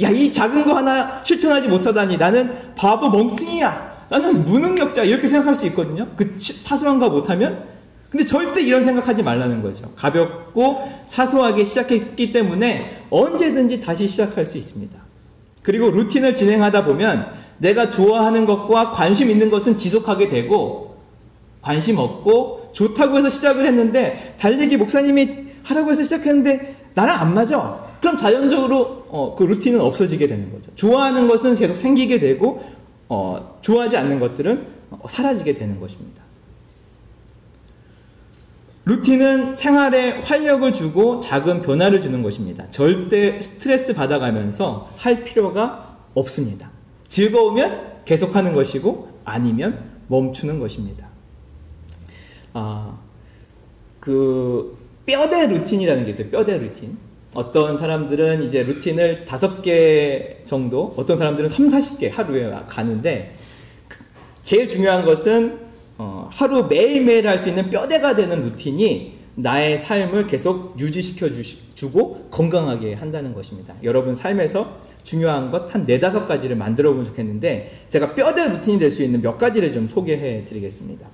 야, 이 작은 거 하나 실천하지 못하다니 나는 바보 멍청이야. 나는 무능력자. 이렇게 생각할 수 있거든요. 그 사소한 거 못하면. 근데 절대 이런 생각하지 말라는 거죠. 가볍고 사소하게 시작했기 때문에 언제든지 다시 시작할 수 있습니다. 그리고 루틴을 진행하다 보면 내가 좋아하는 것과 관심 있는 것은 지속하게 되고 관심 없고 좋다고 해서 시작을 했는데 달리기 목사님이 하라고 해서 시작했는데 나랑 안 맞아. 그럼 자연적으로 그 루틴은 없어지게 되는 거죠. 좋아하는 것은 계속 생기게 되고 좋아하지 않는 것들은 사라지게 되는 것입니다. 루틴은 생활에 활력을 주고 작은 변화를 주는 것입니다. 절대 스트레스 받아가면서 할 필요가 없습니다. 즐거우면 계속하는 것이고 아니면 멈추는 것입니다. 그 뼈대 루틴이라는 게 있어요. 뼈대 루틴. 어떤 사람들은 이제 루틴을 5개 정도, 어떤 사람들은 30-40개 하루에 가는데 제일 중요한 것은 하루 매일매일 할 수 있는 뼈대가 되는 루틴이 나의 삶을 계속 유지시켜 주고 건강하게 한다는 것입니다. 여러분 삶에서 중요한 것 한 4-5가지를 만들어 보면 좋겠는데 제가 뼈대 루틴이 될 수 있는 몇 가지를 좀 소개해 드리겠습니다.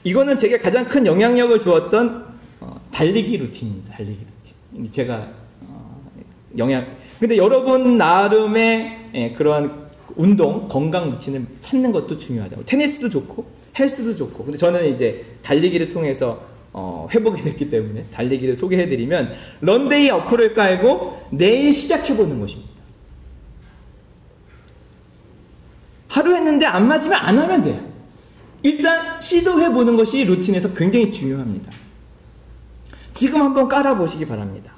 이거는 제게 가장 큰 영향력을 주었던 달리기 루틴입니다. 달리기 루틴. 제가 근데 여러분 나름의 그러한 운동, 건강 루틴을 찾는 것도 중요하죠. 테니스도 좋고 헬스도 좋고. 근데 저는 이제 달리기를 통해서 회복이 됐기 때문에 달리기를 소개해드리면 런데이 어플을 깔고 내일 시작해보는 것입니다. 하루 했는데 안 맞으면 안 하면 돼요. 일단 시도해보는 것이 루틴에서 굉장히 중요합니다. 지금 한번 깔아보시기 바랍니다.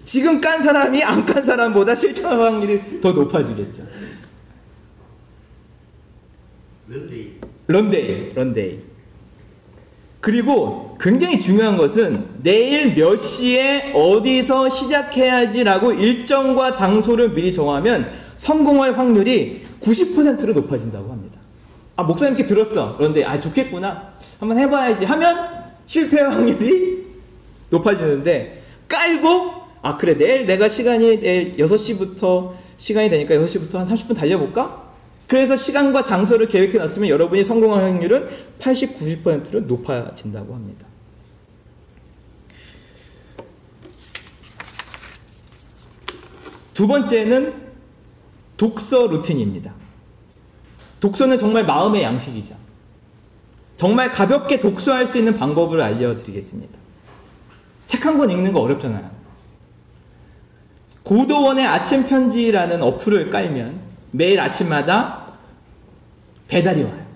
지금 깐 사람이 안 깐 사람보다 실천 확률이 더 높아지겠죠. 런데이. 그리고 굉장히 중요한 것은 내일 몇 시에 어디서 시작해야지라고 일정과 장소를 미리 정하면 성공할 확률이 90%로 높아진다고 합니다. 목사님께 들었어. 그런데 좋겠구나. 한번 해봐야지 하면 실패할 확률이 높아지는데, 깔고 그래, 내일 내가 내일 6시부터 시간이 되니까 6시부터 한 30분 달려볼까? 그래서 시간과 장소를 계획해 놨으면 여러분이 성공할 확률은 80, 90%로 높아진다고 합니다. 두 번째는 독서 루틴입니다. 독서는 정말 마음의 양식이죠. 정말 가볍게 독서할 수 있는 방법을 알려드리겠습니다. 책 한 권 읽는 거 어렵잖아요. 고도원의 아침 편지라는 어플을 깔면 매일 아침마다 배달이 와요.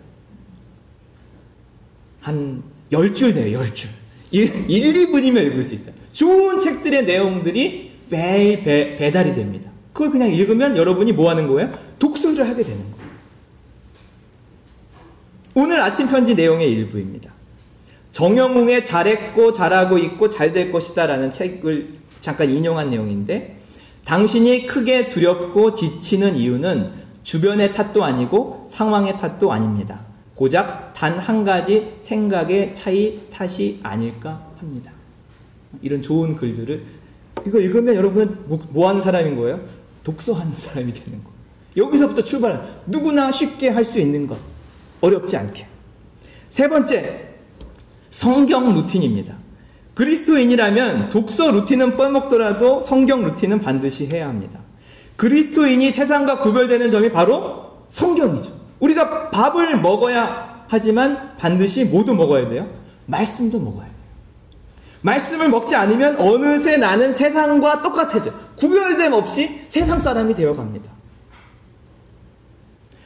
한 10줄 돼요, 10줄. 1, 2분이면 읽을 수 있어요. 좋은 책들의 내용들이 매일 배달이 됩니다. 그걸 그냥 읽으면 여러분이 뭐 하는 거예요? 독서를 하게 되는 거예요. 오늘 아침 편지 내용의 일부입니다. 정영웅의 잘했고 잘하고 있고 잘 될 것이다 라는 책을 잠깐 인용한 내용인데, 당신이 크게 두렵고 지치는 이유는 주변의 탓도 아니고 상황의 탓도 아닙니다. 고작 단 한 가지 생각의 탓이 아닐까 합니다. 이런 좋은 글들을 이거 읽으면 여러분은 뭐 하는 사람인 거예요? 독서하는 사람이 되는 거예요. 여기서부터 출발해. 누구나 쉽게 할 수 있는 것. 어렵지 않게. 세 번째, 성경 루틴입니다. 그리스도인이라면 독서 루틴은 빼먹더라도 성경 루틴은 반드시 해야 합니다. 그리스도인이 세상과 구별되는 점이 바로 성경이죠. 우리가 밥을 먹어야 하지만 반드시 뭐도 먹어야 돼요? 말씀도 먹어야 돼요. 말씀을 먹지 않으면 어느새 나는 세상과 똑같아져. 구별됨 없이 세상 사람이 되어갑니다.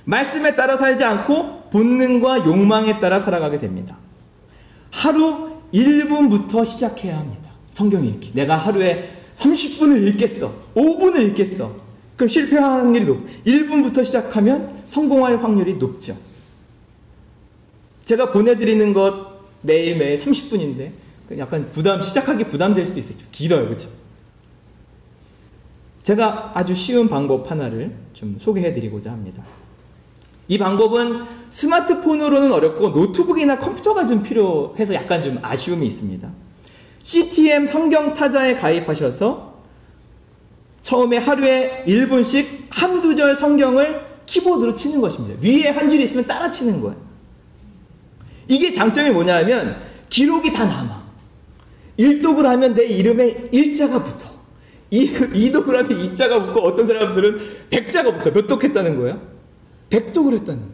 말씀에 따라 살지 않고 본능과 욕망에 따라 살아가게 됩니다. 하루 1분부터 시작해야 합니다. 성경 읽기. 내가 하루에 30분을 읽겠어. 5분을 읽겠어. 그럼 실패할 확률이 높고 1분부터 시작하면 성공할 확률이 높죠. 제가 보내드리는 것 매일매일 30분인데 약간 시작하기 부담될 수도 있어요. 좀 길어요. 그렇죠? 제가 아주 쉬운 방법 하나를 좀 소개해드리고자 합니다. 이 방법은 스마트폰으로는 어렵고 노트북이나 컴퓨터가 좀 필요해서 약간 좀 아쉬움이 있습니다. CTM 성경 타자에 가입하셔서 처음에 하루에 1분씩 한두 절 성경을 키보드로 치는 것입니다. 위에 한 줄이 있으면 따라 치는 거예요. 이게 장점이 뭐냐면 기록이 다 남아. 1독을 하면 내 이름에 1자가 붙어. 2독을 하면 2자가 붙고 어떤 사람들은 100자가 붙어. 몇 독했다는 거예요? 100독을 했다는 거예요.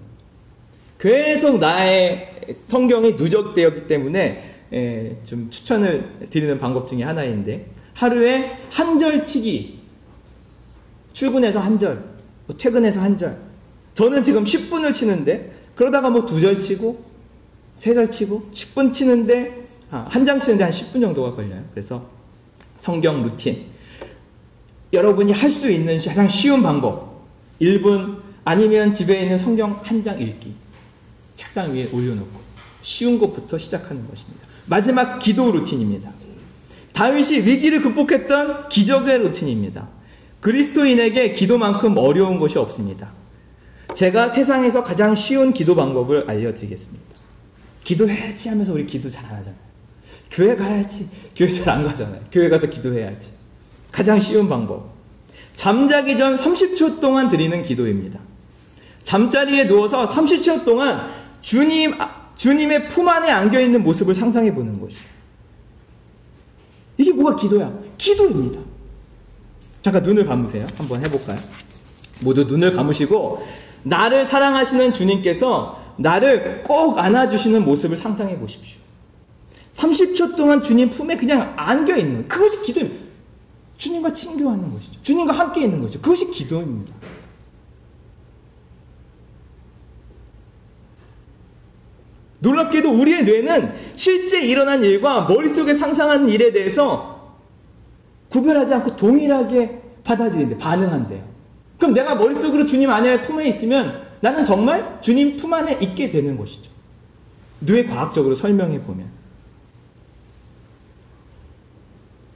계속 나의 성경이 누적되었기 때문에 좀 추천을 드리는 방법 중에 하나인데, 하루에 한 절 치기. 출근해서 한 절, 퇴근해서 한 절. 저는 지금 10분을 치는데 그러다가 뭐 2절 치고 3절 치고 10분 치는데 한 장 치는데 한 10분 정도가 걸려요. 그래서 성경 루틴, 여러분이 할 수 있는 가장 쉬운 방법, 1분 아니면 집에 있는 성경 한 장 읽기, 책상 위에 올려놓고 쉬운 것부터 시작하는 것입니다. 마지막 기도 루틴입니다. 다윗이 위기를 극복했던 기적의 루틴입니다. 그리스도인에게 기도만큼 어려운 것이 없습니다. 제가 세상에서 가장 쉬운 기도 방법을 알려드리겠습니다. 기도해야지 하면서 우리 기도 잘 안 하잖아요. 교회 가야지. 교회 잘 안 가잖아요. 교회 가서 기도해야지. 가장 쉬운 방법. 잠자기 전 30초 동안 드리는 기도입니다. 잠자리에 누워서 30초 동안 주님의 품 안에 안겨있는 모습을 상상해 보는 것이에요. 이게 뭐가 기도야? 기도입니다. 잠깐 눈을 감으세요. 한번 해볼까요? 모두 눈을 감으시고 나를 사랑하시는 주님께서 나를 꼭 안아주시는 모습을 상상해 보십시오. 30초 동안 주님 품에 그냥 안겨있는 것, 그것이 기도입니다. 주님과 친교하는 것이죠. 주님과 함께 있는 것이죠. 그것이 기도입니다. 놀랍게도 우리의 뇌는 실제 일어난 일과 머릿속에 상상하는 일에 대해서 구별하지 않고 동일하게 받아들이는데 반응한대요. 그럼 내가 머릿속으로 주님 안에 품에 있으면 나는 정말 주님 품 안에 있게 되는 것이죠. 뇌과학적으로 설명해 보면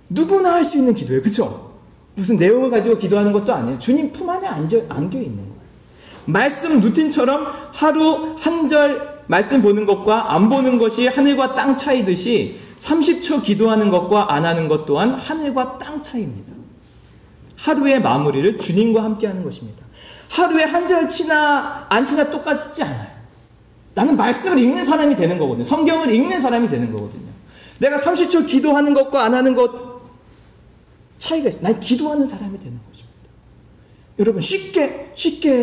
누구나 할 수 있는 기도예요. 그렇죠? 무슨 내용을 가지고 기도하는 것도 아니에요. 주님 품 안에 안겨 있는 거예요. 말씀 루틴처럼 하루 한 절 말씀 보는 것과 안 보는 것이 하늘과 땅 차이듯이 30초 기도하는 것과 안 하는 것 또한 하늘과 땅 차이입니다. 하루의 마무리를 주님과 함께 하는 것입니다. 하루에 한 절 치나 안 치나 똑같지 않아요. 나는 말씀을 읽는 사람이 되는 거거든요. 성경을 읽는 사람이 되는 거거든요. 내가 30초 기도하는 것과 안 하는 것 차이가 있어요. 난 기도하는 사람이 되는 것입니다. 여러분 쉽게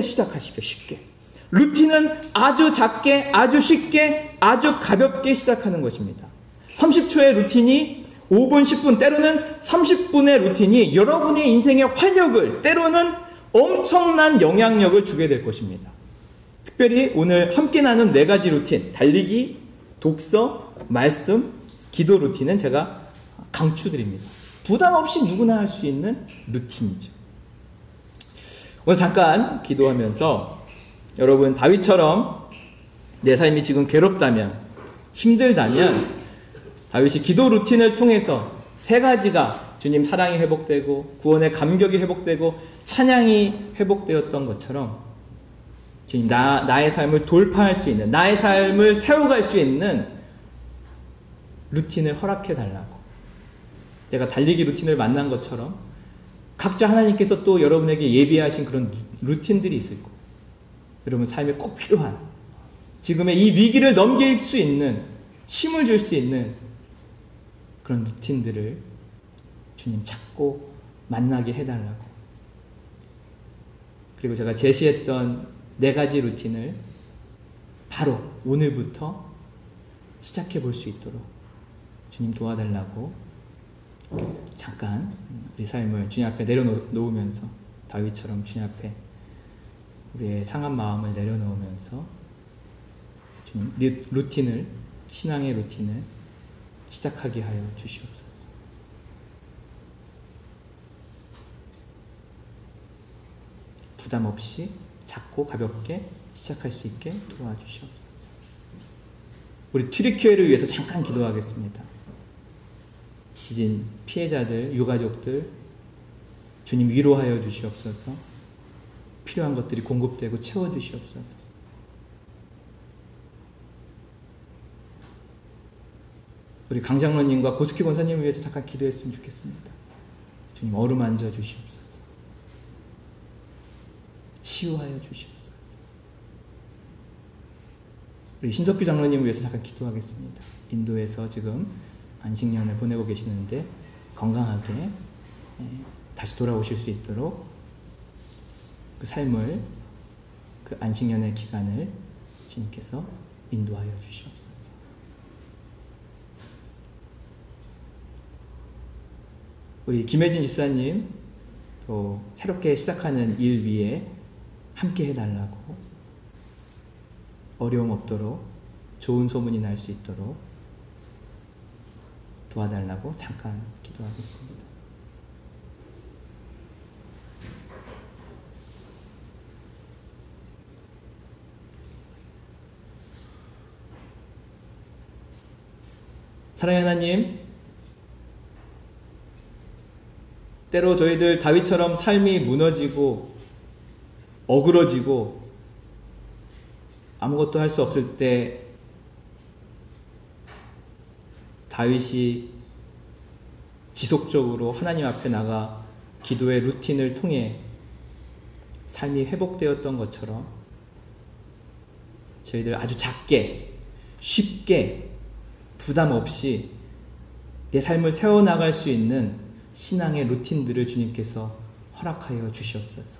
시작하십시오. 쉽게. 루틴은 아주 작게, 아주 쉽게, 아주 가볍게 시작하는 것입니다. 30초의 루틴이 5분, 10분, 때로는 30분의 루틴이 여러분의 인생의 활력을, 때로는 엄청난 영향력을 주게 될 것입니다. 특별히 오늘 함께 나눈 4가지 루틴, 달리기, 독서, 말씀, 기도 루틴은 제가 강추드립니다. 부담 없이 누구나 할 수 있는 루틴이죠. 오늘 잠깐 기도하면서 여러분 다윗처럼 내 삶이 지금 괴롭다면, 힘들다면 다윗이 기도 루틴을 통해서 3가지가 주님 사랑이 회복되고 구원의 감격이 회복되고 찬양이 회복되었던 것처럼 주님 나의 삶을 돌파할 수 있는, 나의 삶을 세워갈 수 있는 루틴을 허락해 달라고. 내가 달리기 루틴을 만난 것처럼 각자 하나님께서 또 여러분에게 예비하신 그런 루틴들이 있을 거고, 여러분 삶에 꼭 필요한, 지금의 이 위기를 넘길 수 있는, 힘을 줄 수 있는 그런 루틴들을 주님 찾고 만나게 해달라고. 그리고 제가 제시했던 4가지 루틴을 바로 오늘부터 시작해 볼 수 있도록 주님 도와달라고 잠깐 우리 삶을 주님 앞에 내려놓으면서 다윗처럼 주님 앞에 우리의 상한 마음을 내려놓으면서 주님 루틴을, 신앙의 루틴을 시작하게 하여 주시옵소서. 부담 없이 작고 가볍게 시작할 수 있게 도와주시옵소서. 우리 튀르키예를 위해서 잠깐 기도하겠습니다. 지진 피해자들, 유가족들 주님 위로하여 주시옵소서. 필요한 것들이 공급되고 채워주시옵소서. 우리 강장로님과 고스키 권사님을 위해서 잠깐 기도했으면 좋겠습니다. 주님 어루만져 주시옵소서. 치유하여 주시옵소서. 우리 신석규 장로님을 위해서 잠깐 기도하겠습니다. 인도에서 지금 안식년을 보내고 계시는데 건강하게 다시 돌아오실 수 있도록 그 삶을, 그 안식년의 기간을 주님께서 인도하여 주시옵소서. 우리 김혜진 집사님 또 새롭게 시작하는 일 위에 함께 해달라고, 어려움 없도록 좋은 소문이 날 수 있도록 도와달라고 잠깐 기도하겠습니다. 사랑의 하나님, 때로 저희들 다윗처럼 삶이 무너지고 어그러지고 아무것도 할 수 없을 때 다윗이 지속적으로 하나님 앞에 나가 기도의 루틴을 통해 삶이 회복되었던 것처럼 저희들 아주 작게, 쉽게, 부담 없이 내 삶을 세워나갈 수 있는 신앙의 루틴들을 주님께서 허락하여 주시옵소서.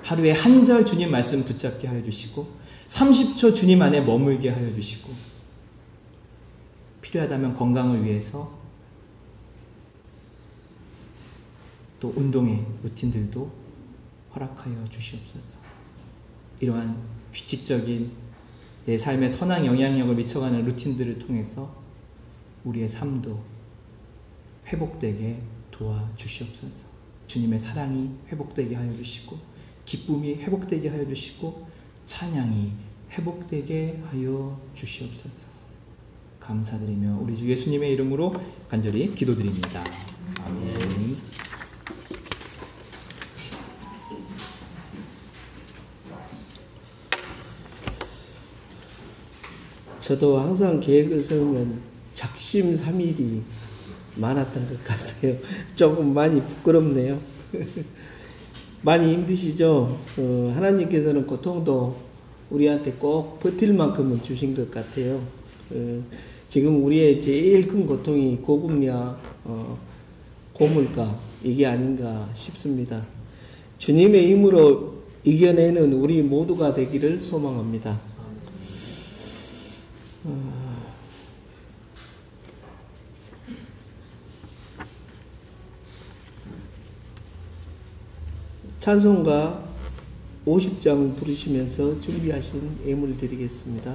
하루에 한 절 주님 말씀 붙잡게 하여 주시고 30초 주님 안에 머물게 하여 주시고 필요하다면 건강을 위해서 또 운동의 루틴들도 허락하여 주시옵소서. 이러한 규칙적인 내 삶에 선한 영향력을 미쳐가는 루틴들을 통해서 우리의 삶도 회복되게 도와주시옵소서. 주님의 사랑이 회복되게 하여 주시고 기쁨이 회복되게 하여 주시고 찬양이 회복되게 하여 주시옵소서. 감사드리며 우리 주 예수님의 이름으로 간절히 기도드립니다. 아멘. 저도 항상 계획을 세우면 작심삼일이 많았던 것 같아요. 조금 많이 부끄럽네요. 많이 힘드시죠? 하나님께서는 고통도 우리한테 꼭 버틸 만큼은 주신 것 같아요. 지금 우리의 제일 큰 고통이 고금야, 고물가 이게 아닌가 싶습니다. 주님의 힘으로 이겨내는 우리 모두가 되기를 소망합니다. 찬송가 50장 부르시면서 준비하신 예물 드리겠습니다.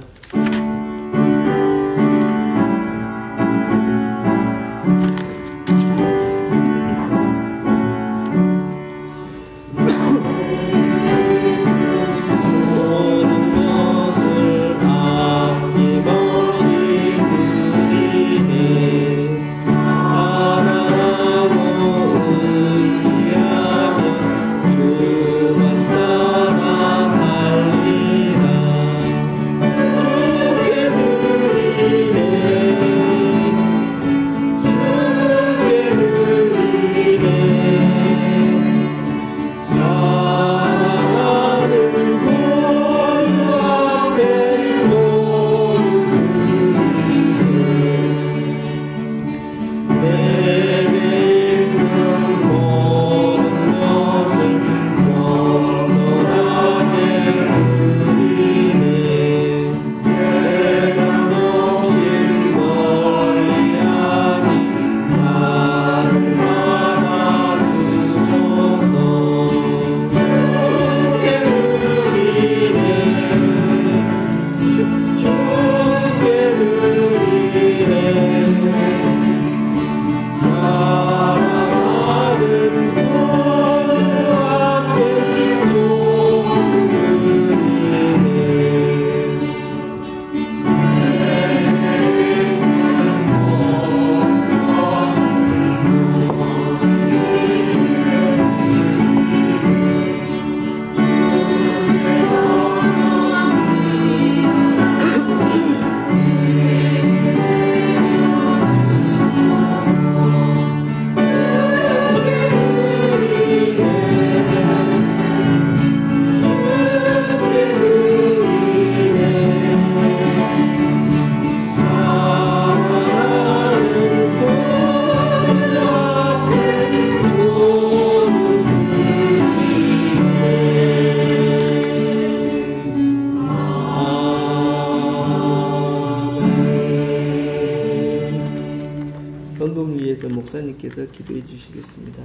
목사님께서 기도해 주시겠습니다.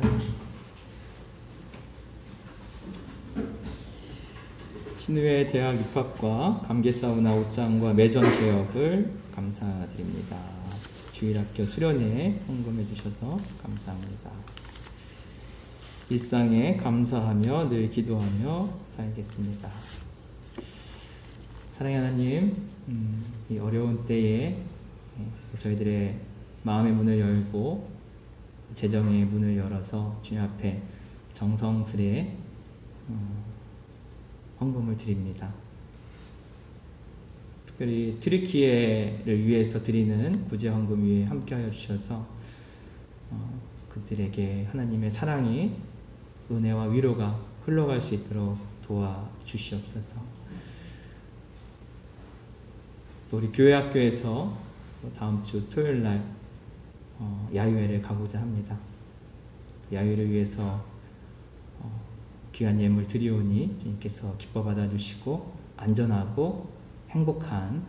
신의회 대학 입학과 감개사우나 옷장과 매점 개업을 감사드립니다. 주일학교 수련회에 헌금해 주셔서 감사합니다. 일상에 감사하며 늘 기도하며 살겠습니다. 사랑의 하나님, 이 어려운 때에 저희들의 마음의 문을 열고 재정의 문을 열어서 주님 앞에 정성스레 헌금을 드립니다. 특별히 튀르키예를 위해서 드리는 구제 헌금 위에 함께하여 주셔서 그들에게 하나님의 사랑이 은혜와 위로가 흘러갈 수 있도록 도와주시옵소서. 또 우리 교회 학교에서 다음 주 토요일 날 야유회를 가고자 합니다. 야유회를 위해서 귀한 예물 드리오니 주님께서 기뻐 받아주시고 안전하고 행복한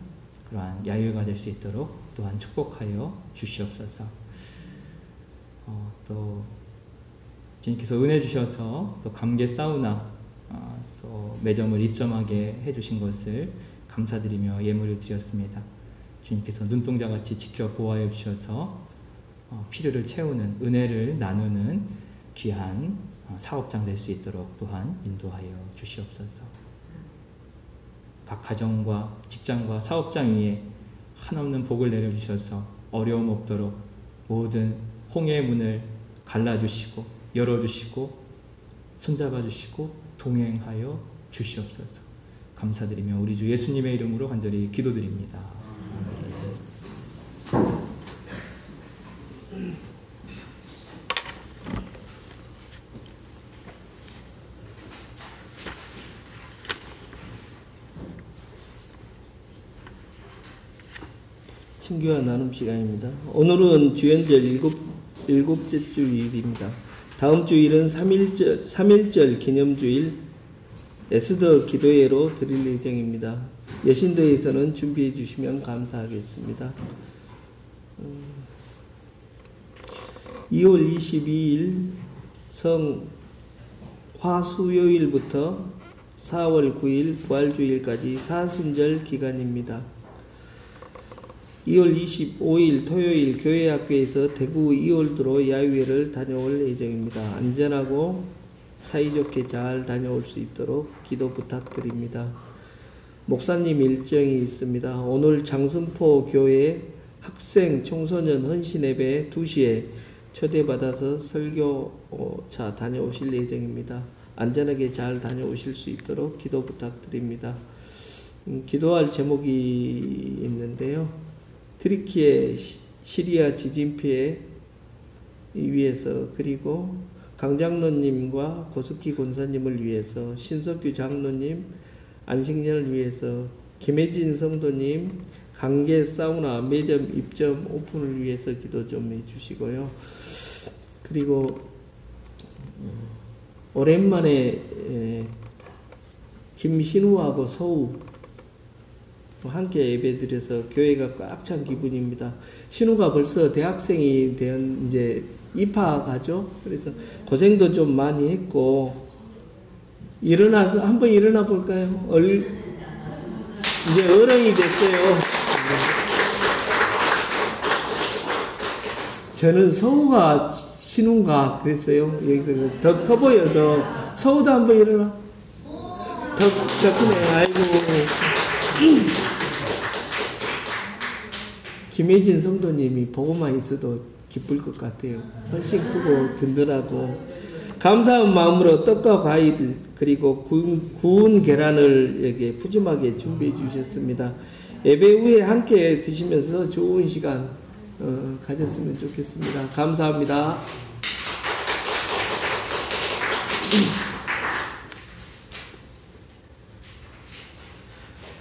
그러한 야유회가 될 수 있도록 또한 축복하여 주시옵소서. 또 주님께서 은혜 주셔서 또 감개 사우나 또 매점을 입점하게 해주신 것을 감사드리며 예물을 드렸습니다. 주님께서 눈동자같이 지켜 보호하여 주셔서 필요를 채우는 은혜를 나누는 귀한 사업장 될 수 있도록 또한 인도하여 주시옵소서. 각 가정과 직장과 사업장 위에 한없는 복을 내려주셔서 어려움 없도록 모든 홍해의 문을 갈라주시고 열어주시고 손잡아주시고 동행하여 주시옵소서. 감사드리며 우리 주 예수님의 이름으로 간절히 기도드립니다. 친교와 나눔 시간입니다. 오늘은 주연절 일곱째 주일입니다. 다음 주일은 3.1절 기념주일 에스더 기도회로 드릴 예정입니다. 여신도에서는 준비해 주시면 감사하겠습니다. 2월 22일 화수요일부터 4월 9일 부활주일까지 사순절 기간입니다. 2월 25일 토요일 교회학교에서 대구 2월도로 야유회를 다녀올 예정입니다. 안전하고 사이좋게 잘 다녀올 수 있도록 기도 부탁드립니다. 목사님 일정이 있습니다. 오늘 장승포 교회 학생 청소년 헌신예배 2시에 초대받아서 설교차 다녀오실 예정입니다. 안전하게 잘 다녀오실 수 있도록 기도 부탁드립니다. 기도할 제목이 있는데요. 트리키의 시리아 지진 피해 위해서, 그리고 강장로님과 고스키 권사님을 위해서, 신석규 장로님, 안식년을 위해서, 김혜진 성도님, 강계 사우나 매점 입점 오픈을 위해서 기도 좀 해주시고요. 그리고 오랜만에 김신우하고 서우 함께 예배드려서 교회가 꽉 찬 기분입니다. 신우가 벌써 대학생이 된 이제 입학하죠. 그래서 고생도 좀 많이 했고, 일어나서 한번 일어나 볼까요? 이제 어른이 됐어요. 저는 서우가 신우인가 그랬어요. 여기서 더 커 보여서. 서우도 한번 일어나. 더 크네. 아이고. 김혜진 성도님이 보고만 있어도 기쁠 것 같아요. 훨씬 크고 든든하고. 감사한 마음으로 떡과 과일 그리고 구운 계란을 이렇게 푸짐하게 준비해 주셨습니다. 예배 후에 함께 드시면서 좋은 시간 가졌으면 좋겠습니다. 감사합니다.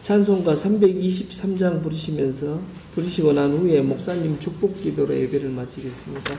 찬송가 323장 부르시고 난 후에 목사님 축복 기도로 예배를 마치겠습니다.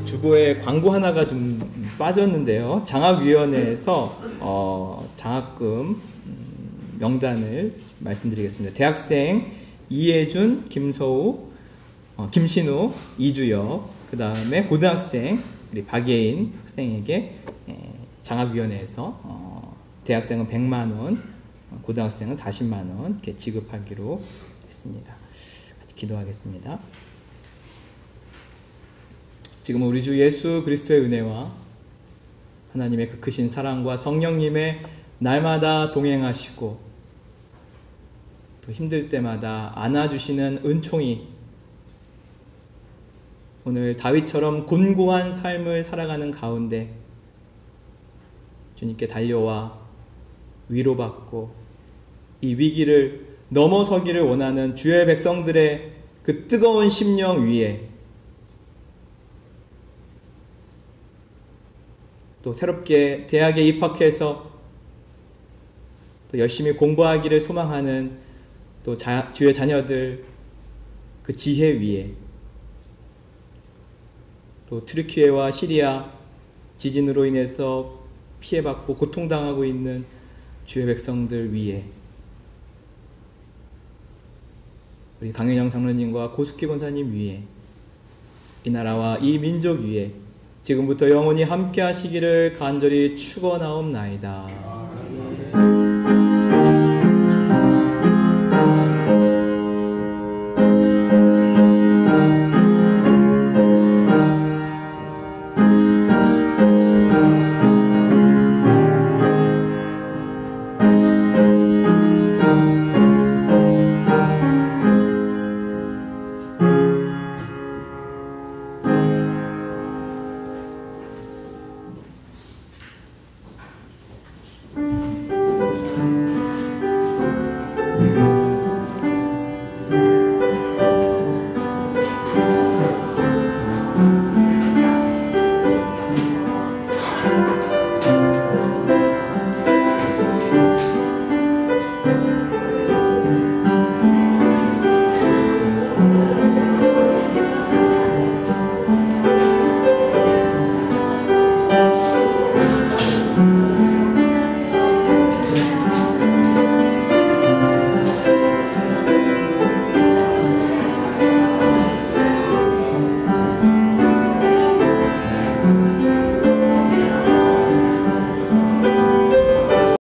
주보에 광고 하나가 좀 빠졌는데요. 장학위원회에서 장학금 명단을 말씀드리겠습니다. 대학생 이혜준, 김서우, 김신우, 이주혁, 그 다음에 고등학생 우리 박예인 학생에게 장학위원회에서 대학생은 100만 원, 고등학생은 40만 원 이렇게 지급하기로 했습니다. 같이 기도하겠습니다. 지금 우리 주 예수 그리스도의 은혜와 하나님의 그 크신 사랑과 성령님의 날마다 동행하시고 또 힘들 때마다 안아주시는 은총이 오늘 다윗처럼 곤고한 삶을 살아가는 가운데 주님께 달려와 위로받고 이 위기를 넘어서기를 원하는 주의 백성들의 그 뜨거운 심령 위에 또 새롭게 대학에 입학해서 또 열심히 공부하기를 소망하는 또 주의 자녀들 그 지혜 위에 또 트르키예와 시리아 지진으로 인해서 피해받고 고통당하고 있는 주의 백성들 위에 우리 강현영 장로님과 고숙희 권사님 위에 이 나라와 이 민족 위에 지금부터 영원히 함께 하시기를 간절히 축원하옵나이다.